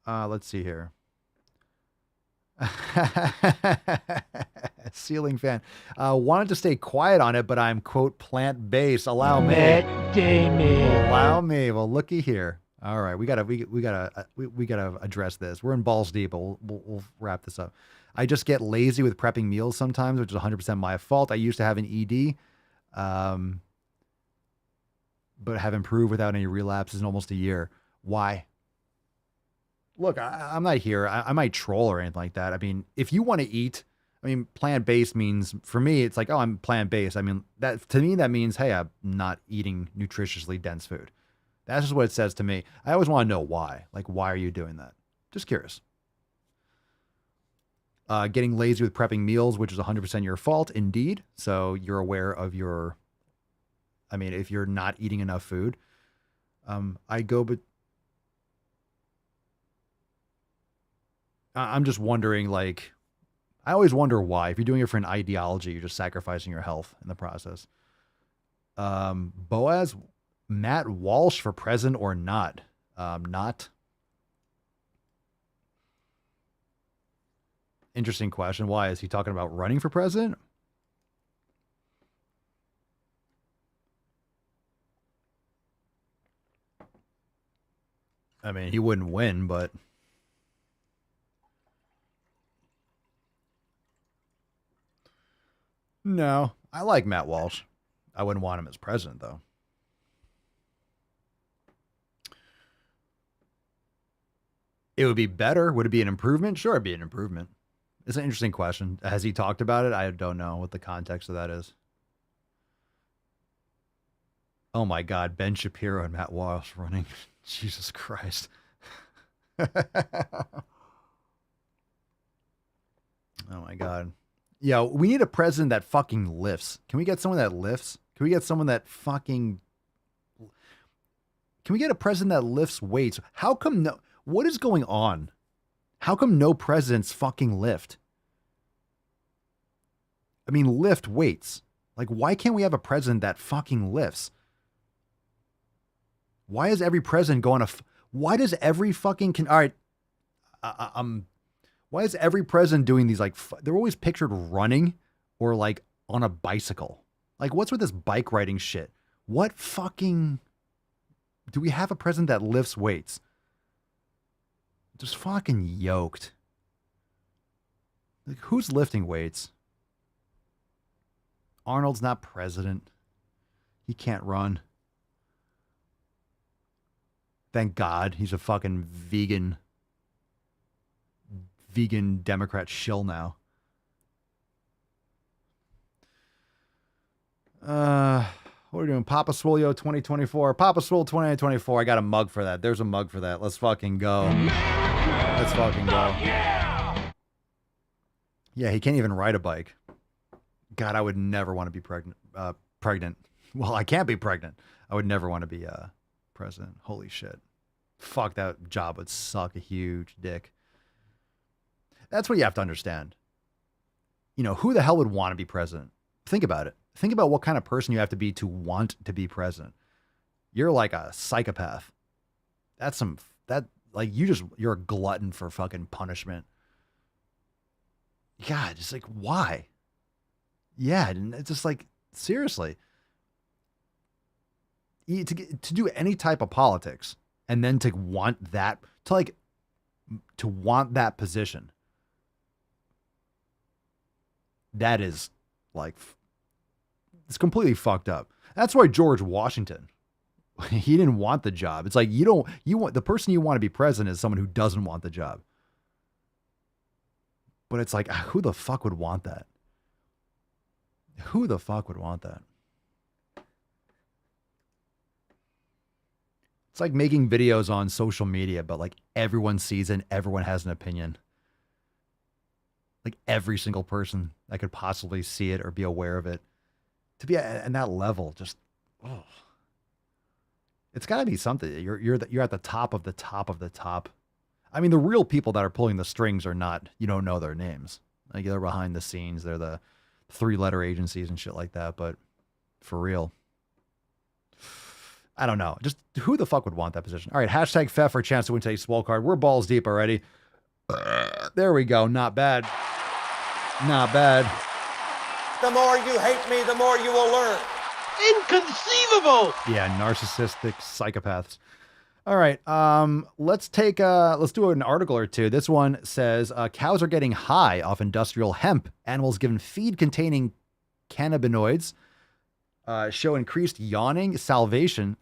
Let's see here. Ceiling fan. Wanted to stay quiet on it, but I'm, quote, plant-based. Allow me. Allow me. Well, looky here. All right, we gotta address this. We're in balls deep, but we'll wrap this up. I just get lazy with prepping meals sometimes, which is 100% my fault. I used to have an ED. but have improved without any relapses in almost a year. Why? Look, I'm not here. I might troll or anything like that. I mean, if you want to eat, I mean, plant-based means, for me, it's like, oh, I'm plant-based. I mean, that to me, that means, hey, I'm not eating nutritiously dense food. That's just what it says to me. I always want to know why. Like, why are you doing that? Just curious. Getting lazy with prepping meals, which is 100% your fault, indeed. So you're aware of your, I mean, if you're not eating enough food, I'm just wondering, like, I always wonder why. If you're doing it for an ideology, you're just sacrificing your health in the process. Boaz, Matt Walsh for president or not? Not. Interesting question. Why? Is he talking about running for president? I mean, he wouldn't win, but... No, I like Matt Walsh. I wouldn't want him as president, though. It would be better. Would it be an improvement? Sure, it'd be an improvement. It's an interesting question. Has he talked about it? I don't know what the context of that is. Oh my God, Ben Shapiro and Matt Walsh running. Jesus Christ. Oh my God. Yeah, we need a president that fucking lifts. Can we get someone that lifts? Can we get someone that fucking... Can we get a president that lifts weights? How come no... What is going on? How come no presidents fucking lift? I mean, lift weights. Like, why can't we have a president that fucking lifts? Why is every president going to... Why does every fucking... All right. Why is every president doing these, like... They're always pictured running or, like, on a bicycle. Like, what's with this bike riding shit? What fucking... Do we have a president that lifts weights? Just fucking yoked. Like, who's lifting weights? Arnold's not president. He can't run. Thank God he's a fucking vegan Democrat shill now. What are we doing? Papa Swolio 2024. Papa Swole 2024. I got a mug for that. There's a mug for that. Let's fucking go. Let's fucking go. Yeah, he can't even ride a bike. God, I would never want to be pregnant. Well, I can't be pregnant. I would never want to be president. Holy shit. Fuck, that job would suck a huge dick. That's what you have to understand. You know, who the hell would want to be president? Think about it. Think about what kind of person you have to be to want to be president. You're like a psychopath. You're a glutton for fucking punishment. God, just like, why? Yeah, and it's just like, seriously. To do any type of politics and then to want that, to want that position. That is like, it's completely fucked up. That's why George Washington, he didn't want the job. It's like, the person you want to be president is someone who doesn't want the job. But it's like, who the fuck would want that? Who the fuck would want that? It's like making videos on social media, but like everyone sees it and everyone has an opinion. Like every single person that could possibly see it or be aware of it. To be at that level, just, oh. It's got to be something. You're at the top of the top of the top. I mean, the real people that are pulling the strings are not, you don't know their names. Like, they're behind the scenes. They're the 3-letter agencies and shit like that. But for real, I don't know. Just who the fuck would want that position? All right, hashtag FEF for a chance to win today's Swole card. We're balls deep already. There we go. Not bad. Not bad. The more you hate me, the more you will learn. Inconceivable! Yeah, narcissistic psychopaths. All right, let's do an article or two. This one says, cows are getting high off industrial hemp. Animals given feed containing cannabinoids. show increased yawning, salivation,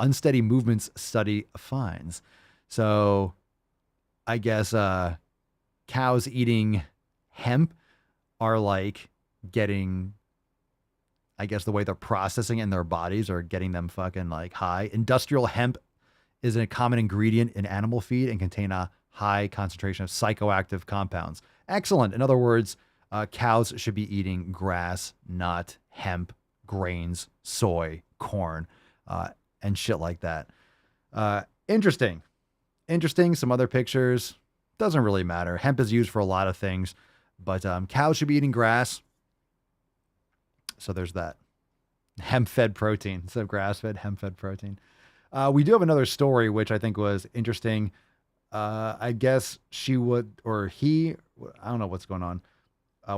unsteady movements study finds. So I guess cows eating hemp are like getting, I guess the way they're processing it in their bodies are getting them fucking like high. Industrial hemp is a common ingredient in animal feed and contain a high concentration of psychoactive compounds. Excellent. In other words, cows should be eating grass, not hemp, grains, soy, corn, and shit like that. Interesting. Some other pictures. Doesn't really matter. Hemp is used for a lot of things, but cows should be eating grass. So there's that. Hemp-fed protein instead of grass-fed, hemp-fed protein. We do have another story, which I think was interesting. I guess she would, or he, I don't know what's going on,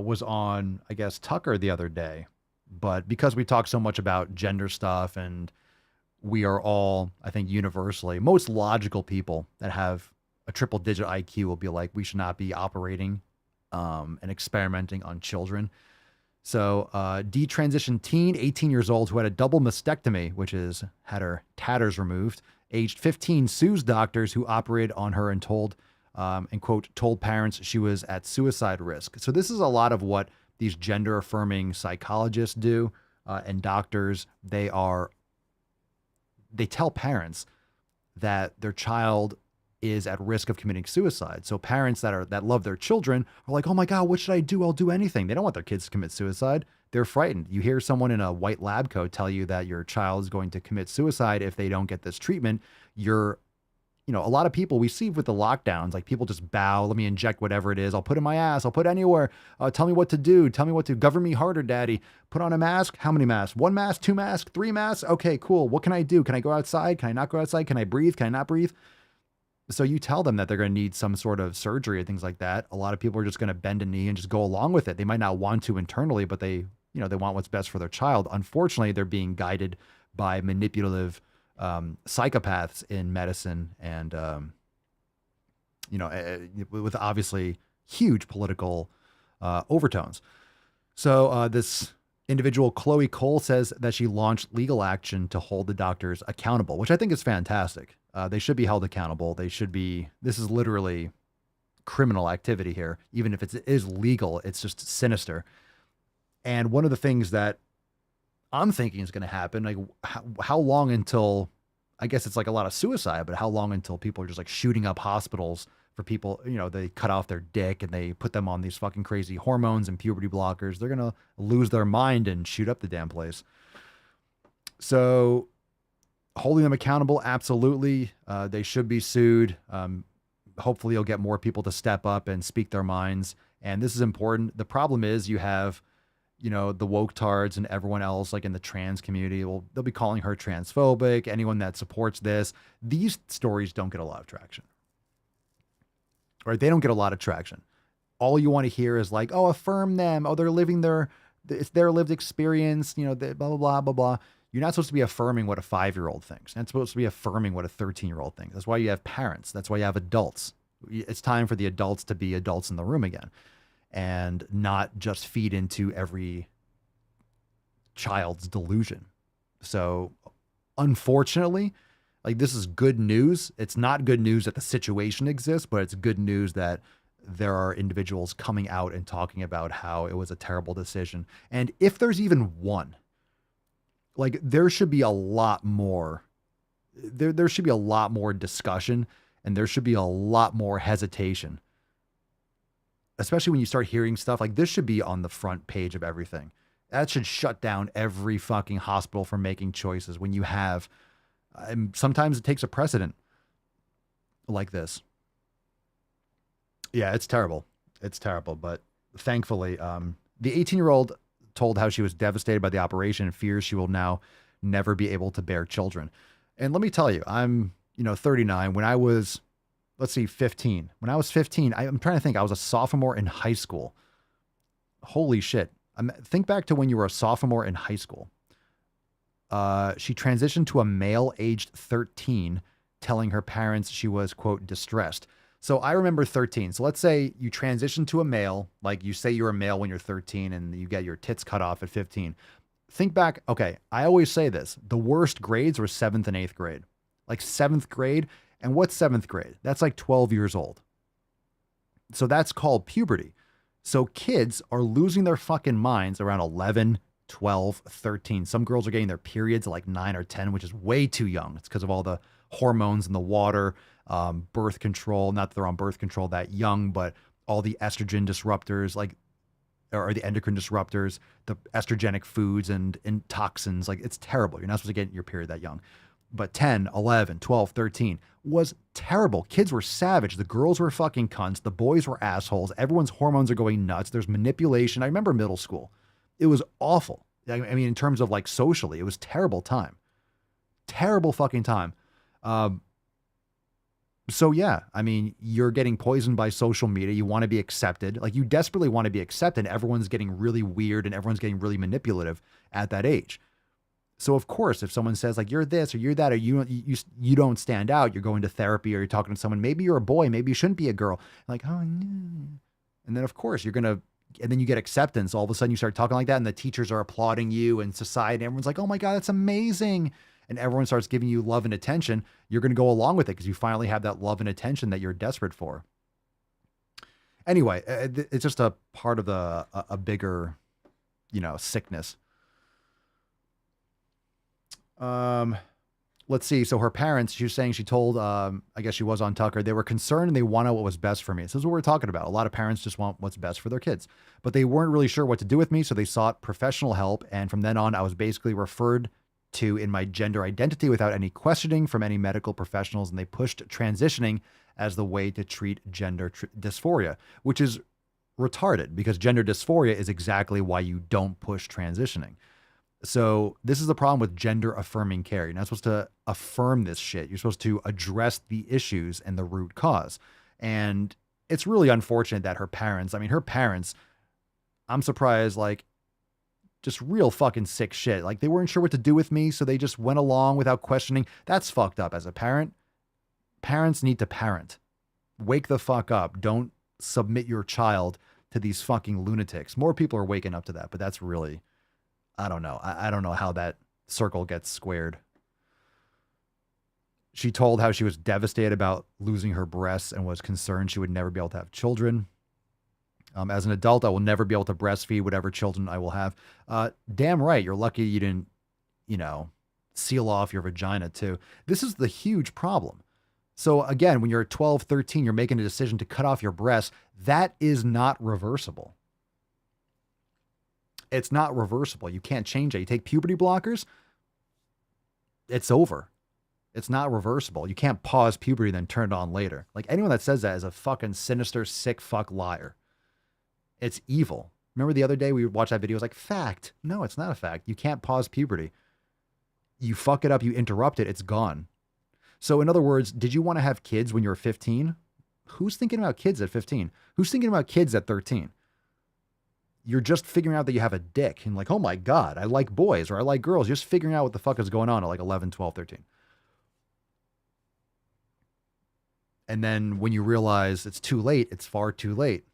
was on, I guess, Tucker the other day. But because we talk so much about gender stuff and we are all, I think, universally, most logical people that have a triple-digit IQ will be like, we should not be operating and experimenting on children. So detransitioned teen, 18 years old, who had a double mastectomy, which is had her tatters removed, aged 15, sues doctors who operated on her and told, and quote, told parents she was at suicide risk. So this is a lot of what these gender affirming psychologists do and doctors. They tell parents that their child is at risk of committing suicide. So parents that love their children are like, oh my God, what should I do? I'll do anything. They don't want their kids to commit suicide. They're frightened. You hear someone in a white lab coat tell you that your child is going to commit suicide if they don't get this treatment. A lot of people we see with the lockdowns, like people just bow, let me inject whatever it is. I'll put in my ass. I'll put anywhere. Tell me what to do. Tell me what to govern me harder, daddy. Put on a mask. How many masks? 1 mask, 2 masks, 3 masks. Okay, cool. What can I do? Can I go outside? Can I not go outside? Can I breathe? Can I not breathe? So you tell them that they're going to need some sort of surgery or things like that. A lot of people are just going to bend a knee and just go along with it. They might not want to internally, but they want what's best for their child. Unfortunately, they're being guided by manipulative psychopaths in medicine and, with obviously huge political overtones. So this individual, Chloe Cole, says that she launched legal action to hold the doctors accountable, which I think is fantastic. They should be held accountable. This is literally criminal activity here. Even if it is legal, it's just sinister. And one of the things that I'm thinking is going to happen, like how long until, I guess it's like a lot of suicide, but how long until people are just like shooting up hospitals for people, they cut off their dick and they put them on these fucking crazy hormones and puberty blockers. They're going to lose their mind and shoot up the damn place. So holding them accountable, absolutely. They should be sued. Hopefully you'll get more people to step up and speak their minds. And this is important. The problem is you have, the woke tards and everyone else like in the trans community, they'll be calling her transphobic. Anyone that supports this, these stories don't get a lot of traction. Right? They don't get a lot of traction. All you want to hear is like, oh, affirm them. Oh, they're living it's their lived experience, blah, blah, blah, blah, blah. You're not supposed to be affirming what a 5-year-old thinks. You're not supposed to be affirming what a 13-year-old thinks. That's why you have parents. That's why you have adults. It's time for the adults to be adults in the room again and not just feed into every child's delusion. So unfortunately, like this is good news. It's not good news that the situation exists, but it's good news that there are individuals coming out and talking about how it was a terrible decision. And if there's even one, like there should be a lot more, there should be a lot more discussion and there should be a lot more hesitation, especially when you start hearing stuff like this should be on the front page of everything. That should shut down every fucking hospital from making choices when you have, sometimes it takes a precedent like this. Yeah, it's terrible. It's terrible. But thankfully, the 18-year-old told how she was devastated by the operation and fears she will now never be able to bear children. And let me tell you, I'm, 39. When I was, 15. When I was 15, I'm trying to think, I was a sophomore in high school. Holy shit. Think back to when you were a sophomore in high school. She transitioned to a male aged 13, telling her parents she was, quote, distressed. So I remember 13. So let's say you transition to a male, like you say you're a male when you're 13 and you get your tits cut off at 15. think back. Okay, I always say this. The worst grades were 7th and 8th grade. Like 7th grade. And what's 7th grade? That's like 12 years old. So that's called puberty. So kids are losing their fucking minds around 11, 12, 13. Some girls are getting their periods at like 9 or 10, which is way too young. It's because of all the hormones in the water, birth control. Not that they're on birth control that young, but all the estrogen disruptors, like, or the endocrine disruptors, the estrogenic foods and toxins. Like, it's terrible. You're not supposed to get your period that young. But 10, 11, 12, 13 was terrible. Kids were savage. The girls were fucking cunts. The boys were assholes. Everyone's hormones are going nuts. There's manipulation. I remember middle school. It was awful. I mean, in terms of like socially, it was terrible time. Terrible fucking time. So yeah, I mean, you're getting poisoned by social media. You want to be accepted. Like, you desperately want to be accepted. Everyone's getting really weird and everyone's getting really manipulative at that age. So of course, if someone says like, you're this or you're that, or you don't stand out, you're going to therapy or you're talking to someone, maybe you're a boy, maybe you shouldn't be a girl. Like, oh no. And then of course and then you get acceptance. All of a sudden you start talking like that and the teachers are applauding you and society. Everyone's like, oh my God, that's amazing. And everyone starts giving you love and attention. You're going to go along with it because you finally have that love and attention that you're desperate for. Anyway, it's just a part of a bigger, sickness. Let's see. So her parents, she was saying she told, I guess she was on Tucker, they were concerned and they wanted what was best for me. So this is what we're talking about. A lot of parents just want what's best for their kids, but they weren't really sure what to do with me. So they sought professional help. And from then on, I was basically referred to in my gender identity without any questioning from any medical professionals. And they pushed transitioning as the way to treat gender dysphoria, which is retarded because gender dysphoria is exactly why you don't push transitioning. So this is the problem with gender affirming care. You're not supposed to affirm this shit. You're supposed to address the issues and the root cause. And it's really unfortunate that her parents, I'm surprised, like, just real fucking sick shit. Like, they weren't sure what to do with me, so they just went along without questioning. That's fucked up as a parent. Parents need to parent. Wake the fuck up. Don't submit your child to these fucking lunatics. More people are waking up to that, but that's really... I don't know. I don't know how that circle gets squared. She told how she was devastated about losing her breasts and was concerned she would never be able to have children. As an adult, I will never be able to breastfeed whatever children I will have. Damn right. You're lucky you didn't, seal off your vagina too. This is the huge problem. So again, when you're 12, 13, you're making a decision to cut off your breasts. That is not reversible. It's not reversible. You can't change it. You take puberty blockers, it's over. It's not reversible. You can't pause puberty and then turn it on later. Like, anyone that says that is a fucking sinister, sick fuck liar. It's evil. Remember the other day we watched that video? It was like, fact. No, it's not a fact. You can't pause puberty. You fuck it up, you interrupt it, it's gone. So in other words, did you want to have kids when you were 15? Who's thinking about kids at 15? Who's thinking about kids at 13? You're just figuring out that you have a dick and like, oh my God, I like boys or I like girls. You're just figuring out what the fuck is going on at like 11, 12, 13. And then when you realize it's too late, it's far too late.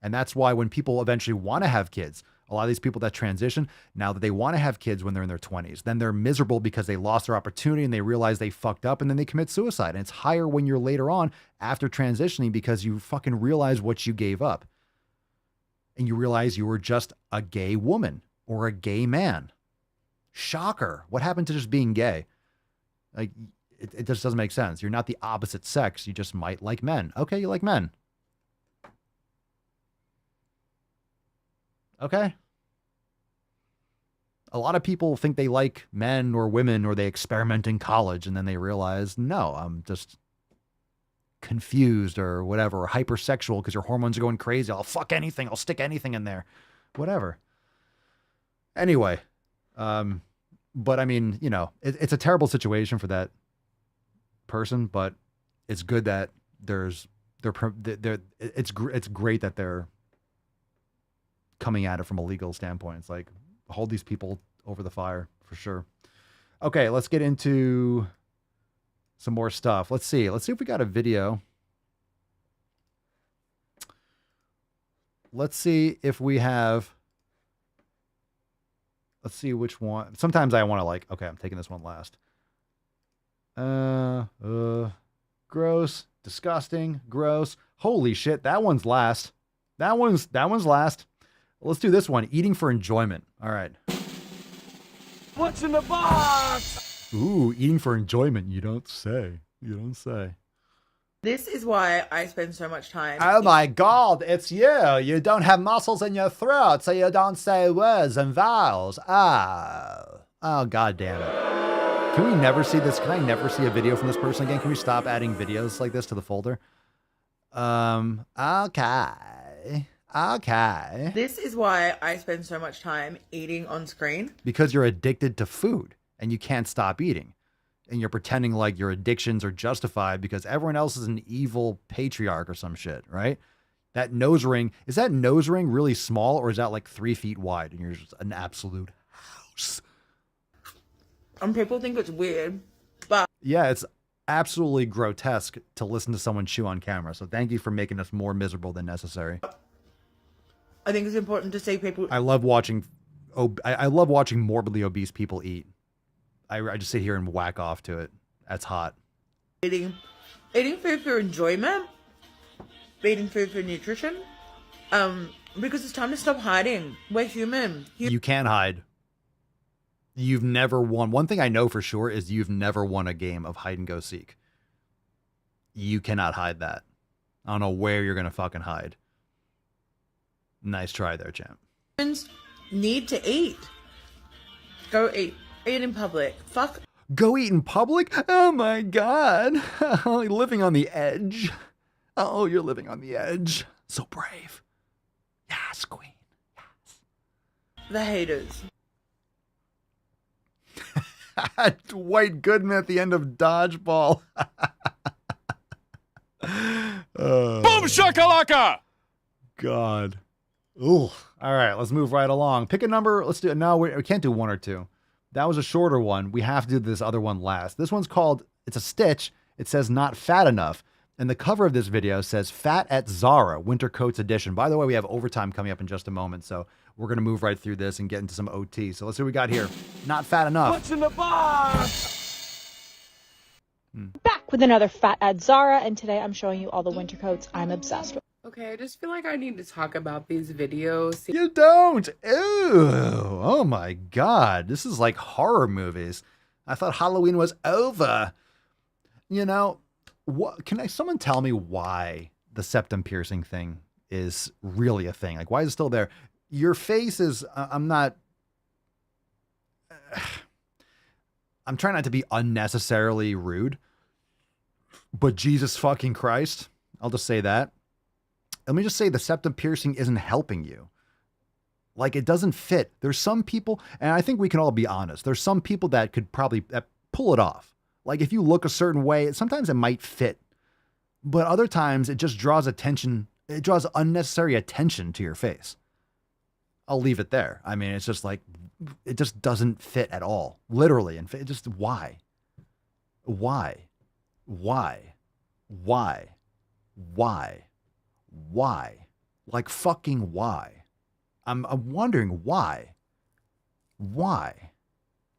And that's why when people eventually want to have kids, a lot of these people that transition, now that they want to have kids when they're in their 20s, then they're miserable because they lost their opportunity and they realize they fucked up and then they commit suicide. And it's higher when you're later on after transitioning because you fucking realize what you gave up. And you realize you were just a gay woman or a gay man. Shocker. What happened to just being gay? Like, it just doesn't make sense. You're not the opposite sex. You just might like men. Okay, you like men. Okay. A lot of people think they like men or women or they experiment in college and then they realize, no, I'm just confused or whatever, or hypersexual because your hormones are going crazy. I'll fuck anything. I'll stick anything in there. Whatever. Anyway, but I mean, it's a terrible situation for that person, but it's good that it's great that they're coming at it from a legal standpoint. It's like, hold these people over the fire for sure. Okay, let's get into some more stuff. Let's see if we got a video. Let's see if we have Let's see which one. Sometimes I want to like, okay, I'm taking this one last. Gross, disgusting, gross. Holy shit, that one's last. That one's last. Let's do this one. Eating for enjoyment. All right. What's in the box? Ooh, eating for enjoyment. You don't say. You don't say. This is why I spend so much time. Oh my God, it's you. You don't have muscles in your throat, so you don't say words and vowels. Oh, God damn it. Can we never see this? Can I never see a video from this person again? Can we stop adding videos like this to the folder? Okay. Okay. This is why I spend so much time eating on screen. Because you're addicted to food and you can't stop eating. And you're pretending like your addictions are justified because everyone else is an evil patriarch or some shit, right? That nose ring, is that nose ring really small or is that like 3 feet wide and you're just an absolute house? And people think it's weird, but yeah, it's absolutely grotesque to listen to someone chew on camera. So thank you for making us more miserable than necessary. I think it's important to say people. I love watching morbidly obese people eat. I just sit here and whack off to it. That's hot. Eating food for enjoyment, eating food for nutrition, because it's time to stop hiding. We're human. You can't hide. You've never won. One thing I know for sure is you've never won a game of hide and go seek. You cannot hide that. I don't know where you're going to fucking hide. Nice try there, champ. Humans need to eat. Go eat. Eat in public. Fuck. Go eat in public? Oh my God. Living on the edge. Oh, you're living on the edge. So brave. Yes, queen. Yes. The haters. Dwight Goodman at the end of Dodgeball. Boom shakalaka! God. Ooh. All right, let's move right along. Pick a number. Let's do it. No, we can't do 1 or 2. That was a shorter one. We have to do this other one last. This one's called, it's a stitch. It says not fat enough. And the cover of this video says Fat at Zara, Winter Coats Edition. By the way, we have overtime coming up in just a moment. So we're going to move right through this and get into some OT. So let's see what we got here. Not fat enough. What's in the box? Back with another Fat at Zara. And today I'm showing you all the winter coats I'm obsessed with. Okay, I just feel like I need to talk about these videos. You don't. Ew. Oh my God. This is like horror movies. I thought Halloween was over. You know, what? Can someone tell me why the septum piercing thing is really a thing? Like, why is it still there? Your face is, I'm trying not to be unnecessarily rude, but Jesus fucking Christ. I'll just say that. Let me just say the septum piercing isn't helping you. Like, it doesn't fit. There's some people, and I think we can all be honest, there's some people that could probably pull it off. Like, if you look a certain way, sometimes it might fit. But other times, it just draws attention. It draws unnecessary attention to your face. I'll leave it there. I mean, it's just like, it just doesn't fit at all. Literally. And it just, why? Why? Why? Why? Why? Why? Like fucking why? I'm wondering why. Why?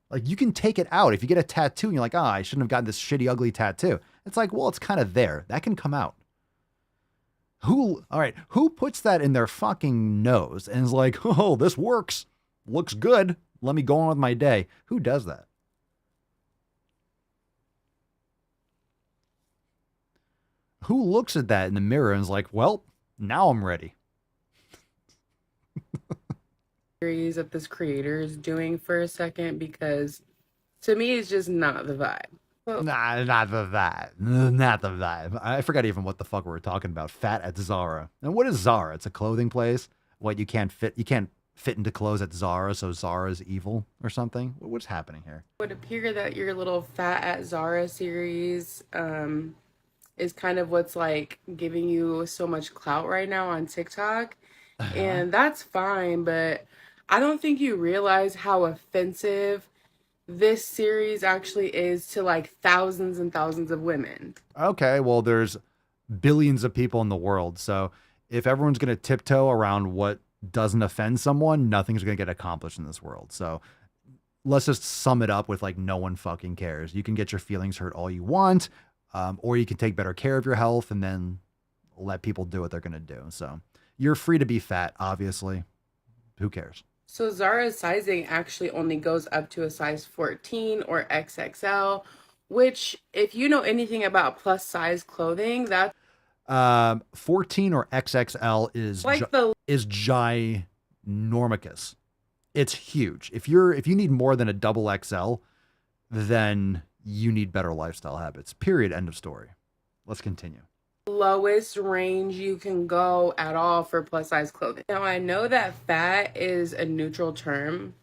Like, you can take it out. If you get a tattoo and you're like, I shouldn't have gotten this shitty, ugly tattoo. It's like, well, it's kind of there. That can come out. All right, who puts that in their fucking nose and is like, oh, this works. Looks good. Let me go on with my day. Who does that? Who looks at that in the mirror and is like, well, now I'm ready. Series that this creator is doing for a second, because to me it's just not the vibe. Well, Nah, not the vibe. Not the vibe. I forgot even what the fuck we were talking about. Fat at Zara. And what is Zara? It's a clothing place. What, you can't fit into clothes at Zara, so Zara is evil or something? What's happening here? it would appear that your little Fat at Zara series is kind of what's like giving you so much clout right now on TikTok. And that's fine, but I don't think you realize how offensive this series actually is to like thousands and thousands of women. Okay, well, there's billions of people in the world. So if everyone's going to tiptoe around what doesn't offend someone, nothing's going to get accomplished in this world. So let's just sum it up with like, no one fucking cares. You can get your feelings hurt all you want, or you can take better care of your health and then let people do what they're going to do. So you're free to be fat, obviously. Who cares? So Zara's sizing actually only goes up to a size 14 or XXL, which if you know anything about plus size clothing, that's 14 or XXL is like is ginormicus. It's huge. If you need more than a double XL, then you need better lifestyle habits. Period. End of story. Let's continue. lowest range you can go at all for plus size clothing. Now I know that fat is a neutral term.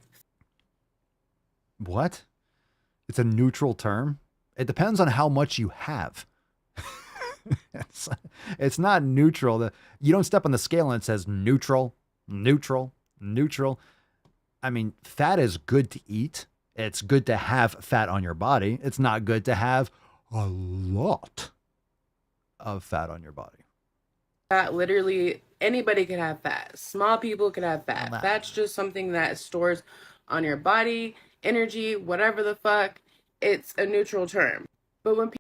What? It's a neutral term? It depends on how much you have. It's not neutral. You don't step on the scale and it says neutral, neutral, neutral. I mean, fat is good to eat. It's good to have fat on your body. It's not good to have a lot of fat on your body. Fat, literally anybody can have fat. Small people can have fat. Fat's just something that stores on your body, energy, whatever the fuck. It's a neutral term. But when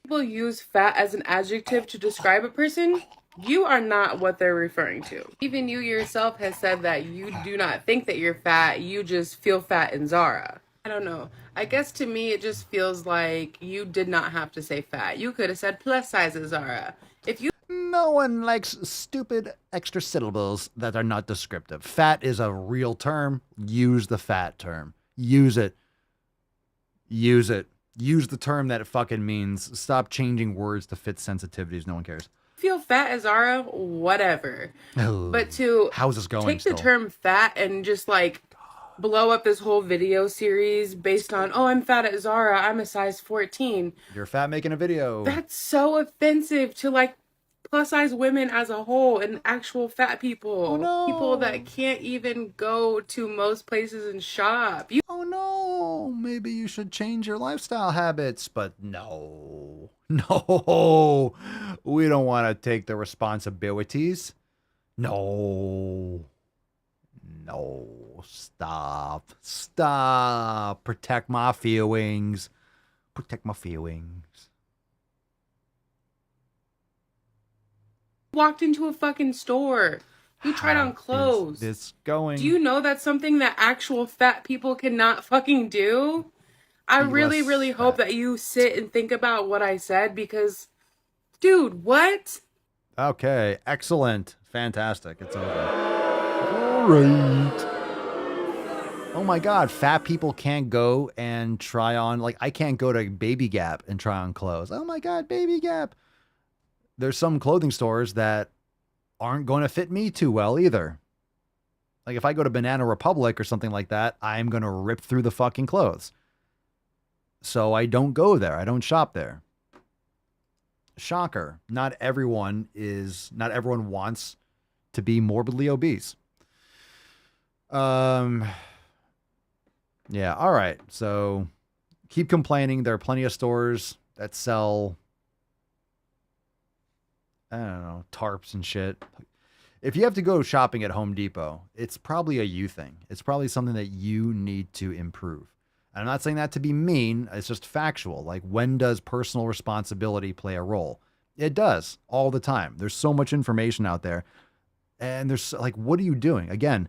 people use fat as an adjective to describe a person, you are not what they're referring to. Even you yourself has said that you do not think that you're fat, you just feel fat in Zara. I don't know. I guess to me it just feels like you did not have to say fat. You could have said plus size at Zara. If you No one likes stupid extra syllables that are not descriptive. Fat is a real term. Use the fat term. Use it. Use it. Use the term that it fucking means. Stop changing words to fit sensitivities. No one cares. feel fat as Zara, whatever. Oh, but to how's this going take still? the term fat and just like blow up this whole video series based on, oh, I'm fat at Zara, I'm a size 14. You're fat making a video. That's so offensive to like plus size women as a whole and actual fat people. Oh, no. People that can't even go to most places and shop. Oh no, maybe you should change your lifestyle habits. But no, we don't want to take the responsibilities. No, stop. Protect my feelings. Walked into a fucking store. You tried on clothes. This going. Do you know that's something that actual fat people cannot fucking do? I really hope that you sit and think about what I said because, dude, what? Okay, excellent. Fantastic. It's over. All right. Oh my God, fat people can't go and try on, like I can't go to Baby Gap and try on clothes. Oh my God, Baby Gap. There's some clothing stores that aren't going to fit me too well either. Like if I go to Banana Republic or something like that, I'm going to rip through the fucking clothes. So I don't go there. I don't shop there. Shocker. Not everyone wants to be morbidly obese. Yeah. All right. So keep complaining. There are plenty of stores that sell, I don't know, tarps and shit. If you have to go shopping at Home Depot, it's probably a you thing. It's probably something that you need to improve. And I'm not saying that to be mean. It's just factual. Like, when does personal responsibility play a role? It does all the time. There's so much information out there. And there's like, what are you doing? Again,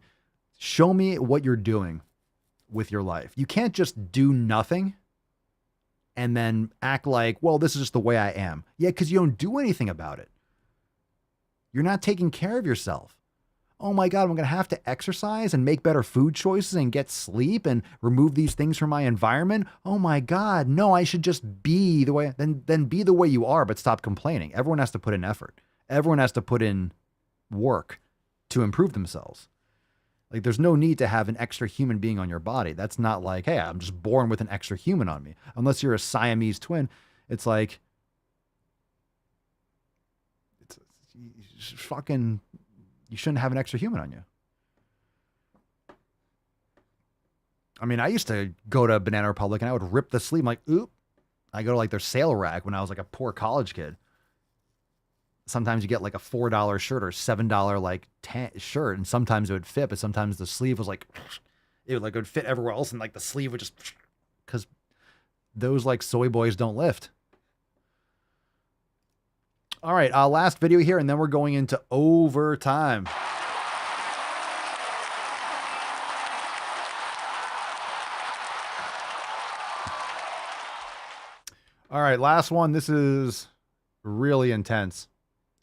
show me what you're doing with your life. You can't just do nothing and then act like, well, this is just the way I am. Yeah, because you don't do anything about it. You're not taking care of yourself. Oh my God, I'm going to have to exercise and make better food choices and get sleep and remove these things from my environment. Oh my God, no, I should just be the way, then be the way you are, but stop complaining. Everyone has to put in effort. Everyone has to put in work to improve themselves. Like, there's no need to have an extra human being on your body. That's not like, hey, I'm just born with an extra human on me. Unless you're a Siamese twin, it's like, fucking, you shouldn't have an extra human on you. I mean, I used to go to Banana Republic and I would rip the sleeve. I'm like, oop. I go to like their sale rack when I was like a poor college kid. sometimes you get like a $4 shirt or $7 like shirt, and sometimes it would fit, but sometimes the sleeve was like, it would fit everywhere else, and like the sleeve would just, because those like soy boys don't lift. All right, last video here, and then we're going into overtime. All right, last one. This is really intense.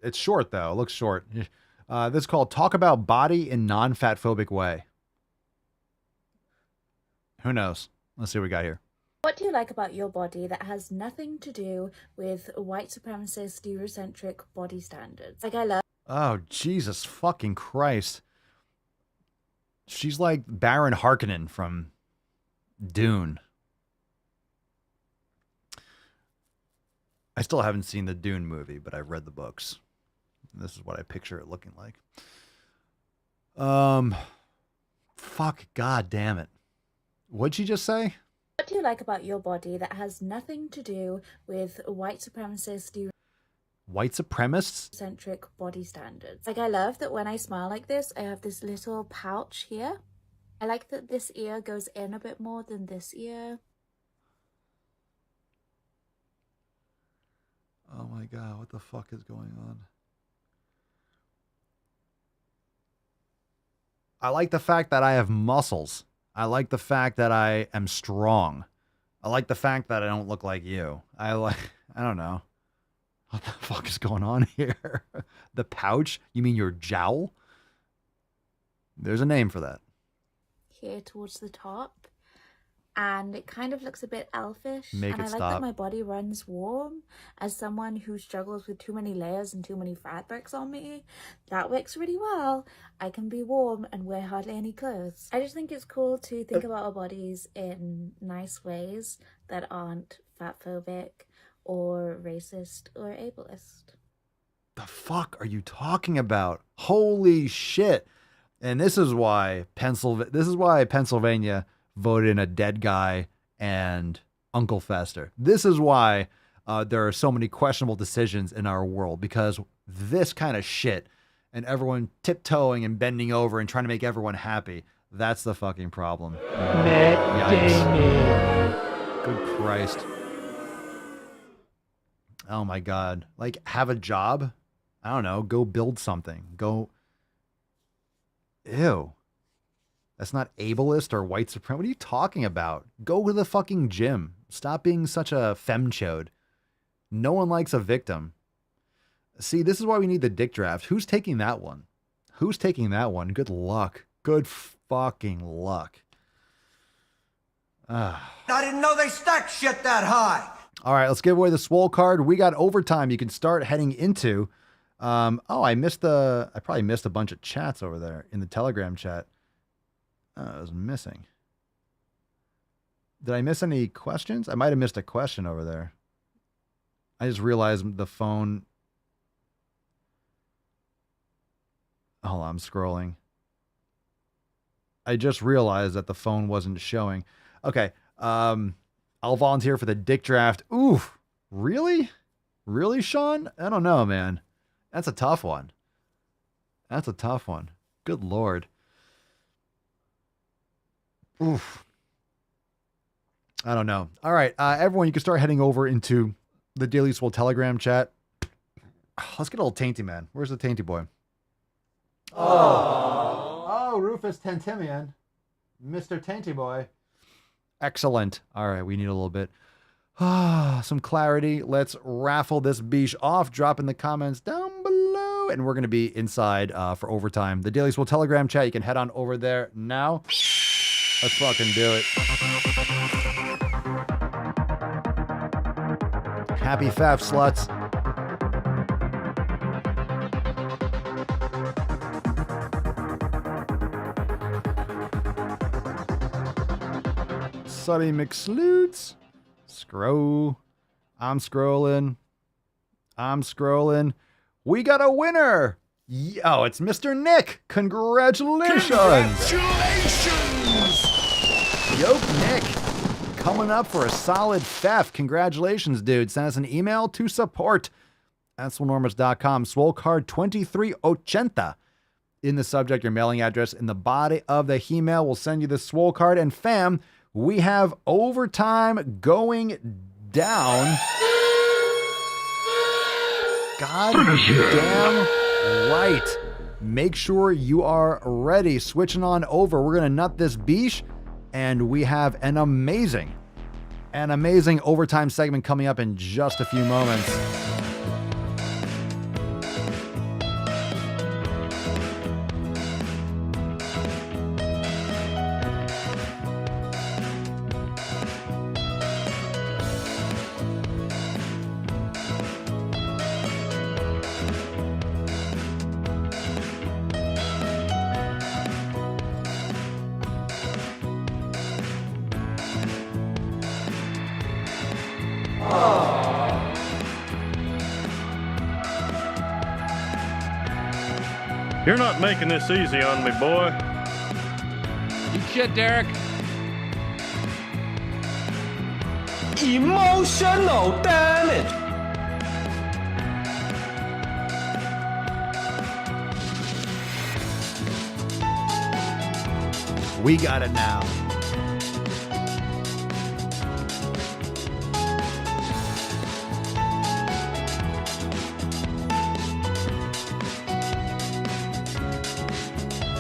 It's short, though. It looks short. This is called Talk About Body in Non-Fat Phobic Way. Who knows? Let's see what we got here. What do you like about your body that has nothing to do with white supremacist, Eurocentric body standards? Like, I love... Oh, Jesus fucking Christ. She's like Baron Harkonnen from Dune. I still haven't seen the Dune movie, but I've read the books. This is what I picture it looking like. Fuck, god damn it. What'd she just say? What do you like about your body that has nothing to do with white supremacist, White supremacists? Eurocentric body standards? Like, I love that when I smile like this, I have this little pouch here. I like that this ear goes in a bit more than this ear. Oh my god, what the fuck is going on? I like the fact that I have muscles. I like the fact that I am strong. I like the fact that I don't look like you. I don't know. What the fuck is going on here? The pouch? You mean your jowl? There's a name for that. Here towards the top. And it kind of looks a bit elfish. Make and it I like stop. that my body runs warm. As someone who struggles with too many layers and too many fabrics on me, that works really well. I can be warm and wear hardly any clothes. I just think it's cool to think about our bodies in nice ways that aren't fatphobic or racist or ableist. The fuck are you talking about? Holy shit. And this is why Pennsylvania voted in a dead guy and Uncle Fester. This is why there are so many questionable decisions in our world, because this kind of shit and everyone tiptoeing and bending over and trying to make everyone happy. That's the fucking problem. Matt Damon. Good Christ. Oh my God. Like, have a job? I don't know. Go build something. Go. Ew. That's not ableist or white supremacy. What are you talking about? Go to the fucking gym. Stop being such a femchode. No one likes a victim. See, this is why we need the dick draft. Who's taking that one? Who's taking that one? Good luck. Good fucking luck. I didn't know they stacked shit that high. All right, let's give away the Swole card. We got overtime. You can start heading into. I probably missed a bunch of chats over there in the Telegram chat. I was missing. Did I miss any questions? I might have missed a question over there. I just realized the phone. Hold on, I'm scrolling. I just realized that the phone wasn't showing. Okay. I'll volunteer for the dick draft. Oof. Really? Really, Sean? I don't know, man. That's a tough one. That's a tough one. Good Lord. Oof. I don't know. All right, everyone, you can start heading over into the Daily Swole Telegram chat. Let's get a little Tainty Man. Where's the Tainty Boy? Oh, Rufus Tentimian. Mr. Tainty Boy. Excellent. All right, we need a little bit. Some clarity. Let's raffle this beach off. Drop in the comments down below. And we're going to be inside for overtime. The Daily Swole Telegram chat, you can head on over there now. Let's fucking do it. Happy Faf sluts. Sonny McSloots. Scroll. I'm scrolling. We got a winner. Oh, it's Mr. Nick. Congratulations. Yoke Nick. Coming up for a solid theft. Congratulations, dude. Send us an email to support at swolenormous.com. Swole card 2380 in the subject, your mailing address. In the body of the email, we'll send you the Swole card. And fam, we have overtime going down. God damn right. Make sure you are ready. Switching on over. We're going to nut this beesh, and we have an amazing overtime segment coming up in just a few moments. You're not making this easy on me, boy. Eat shit, Derek. Emotional damage. We got it now.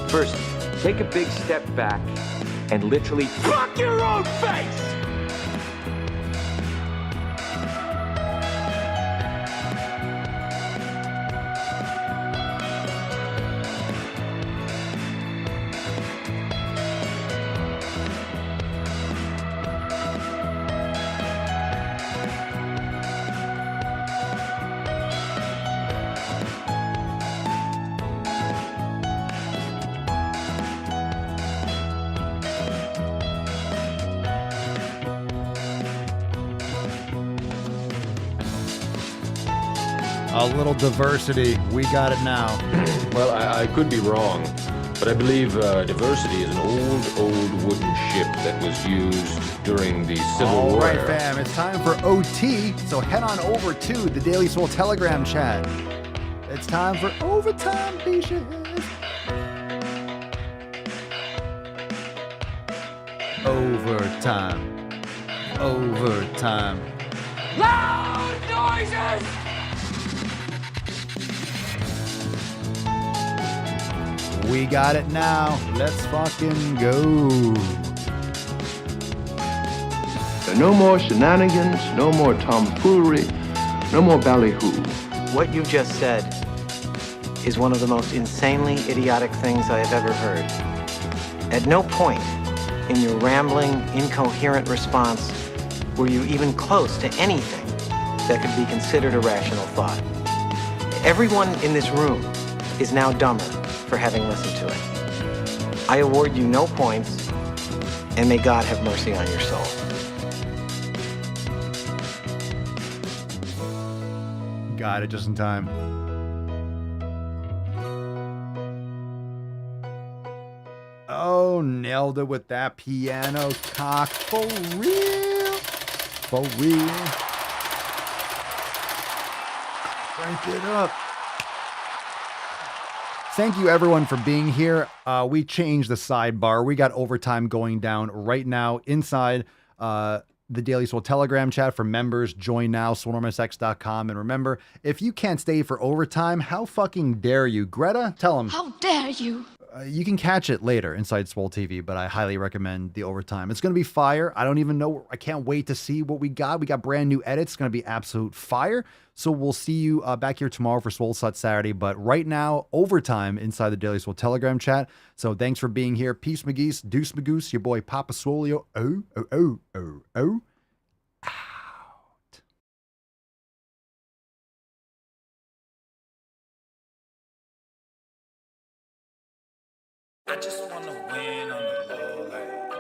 First, take a big step back and literally fuck your own face! A little diversity. We got it now. Well, I could be wrong, but I believe diversity is an old wooden ship that was used during the Civil War. All right, fam. It's time for OT, so head on over to the Daily Swole Telegram chat. It's time for overtime, bitches. Overtime. Overtime. Loud noises! We got it now. Let's fucking go. No more shenanigans, no more tomfoolery, no more ballyhoo. What you just said is one of the most insanely idiotic things I have ever heard. At no point in your rambling, incoherent response were you even close to anything that could be considered a rational thought. Everyone in this room is now dumber for having listened to it. I award you no points, and may God have mercy on your soul. Got it just in time. Oh, nailed it with that piano cock. For real. For real. Crank it up. Thank you, everyone, for being here. We changed the sidebar. We got overtime going down right now inside the Daily Swole Telegram chat for members. Join now, swolenormousx.com. And remember, if you can't stay for overtime, how fucking dare you? Greta, tell them. How dare you? You can catch it later inside Swole TV, but I highly recommend the overtime. It's going to be fire. I don't even know. I can't wait to see what we got. We got brand new edits. It's going to be absolute fire. So we'll see you back here tomorrow for Swole Sut Saturday. But right now, overtime inside the Daily Swole Telegram chat. So thanks for being here. Peace, McGeese. Deuce, Magoose. Your boy, Papa Swolio. Oh. I just wanna win on the low, like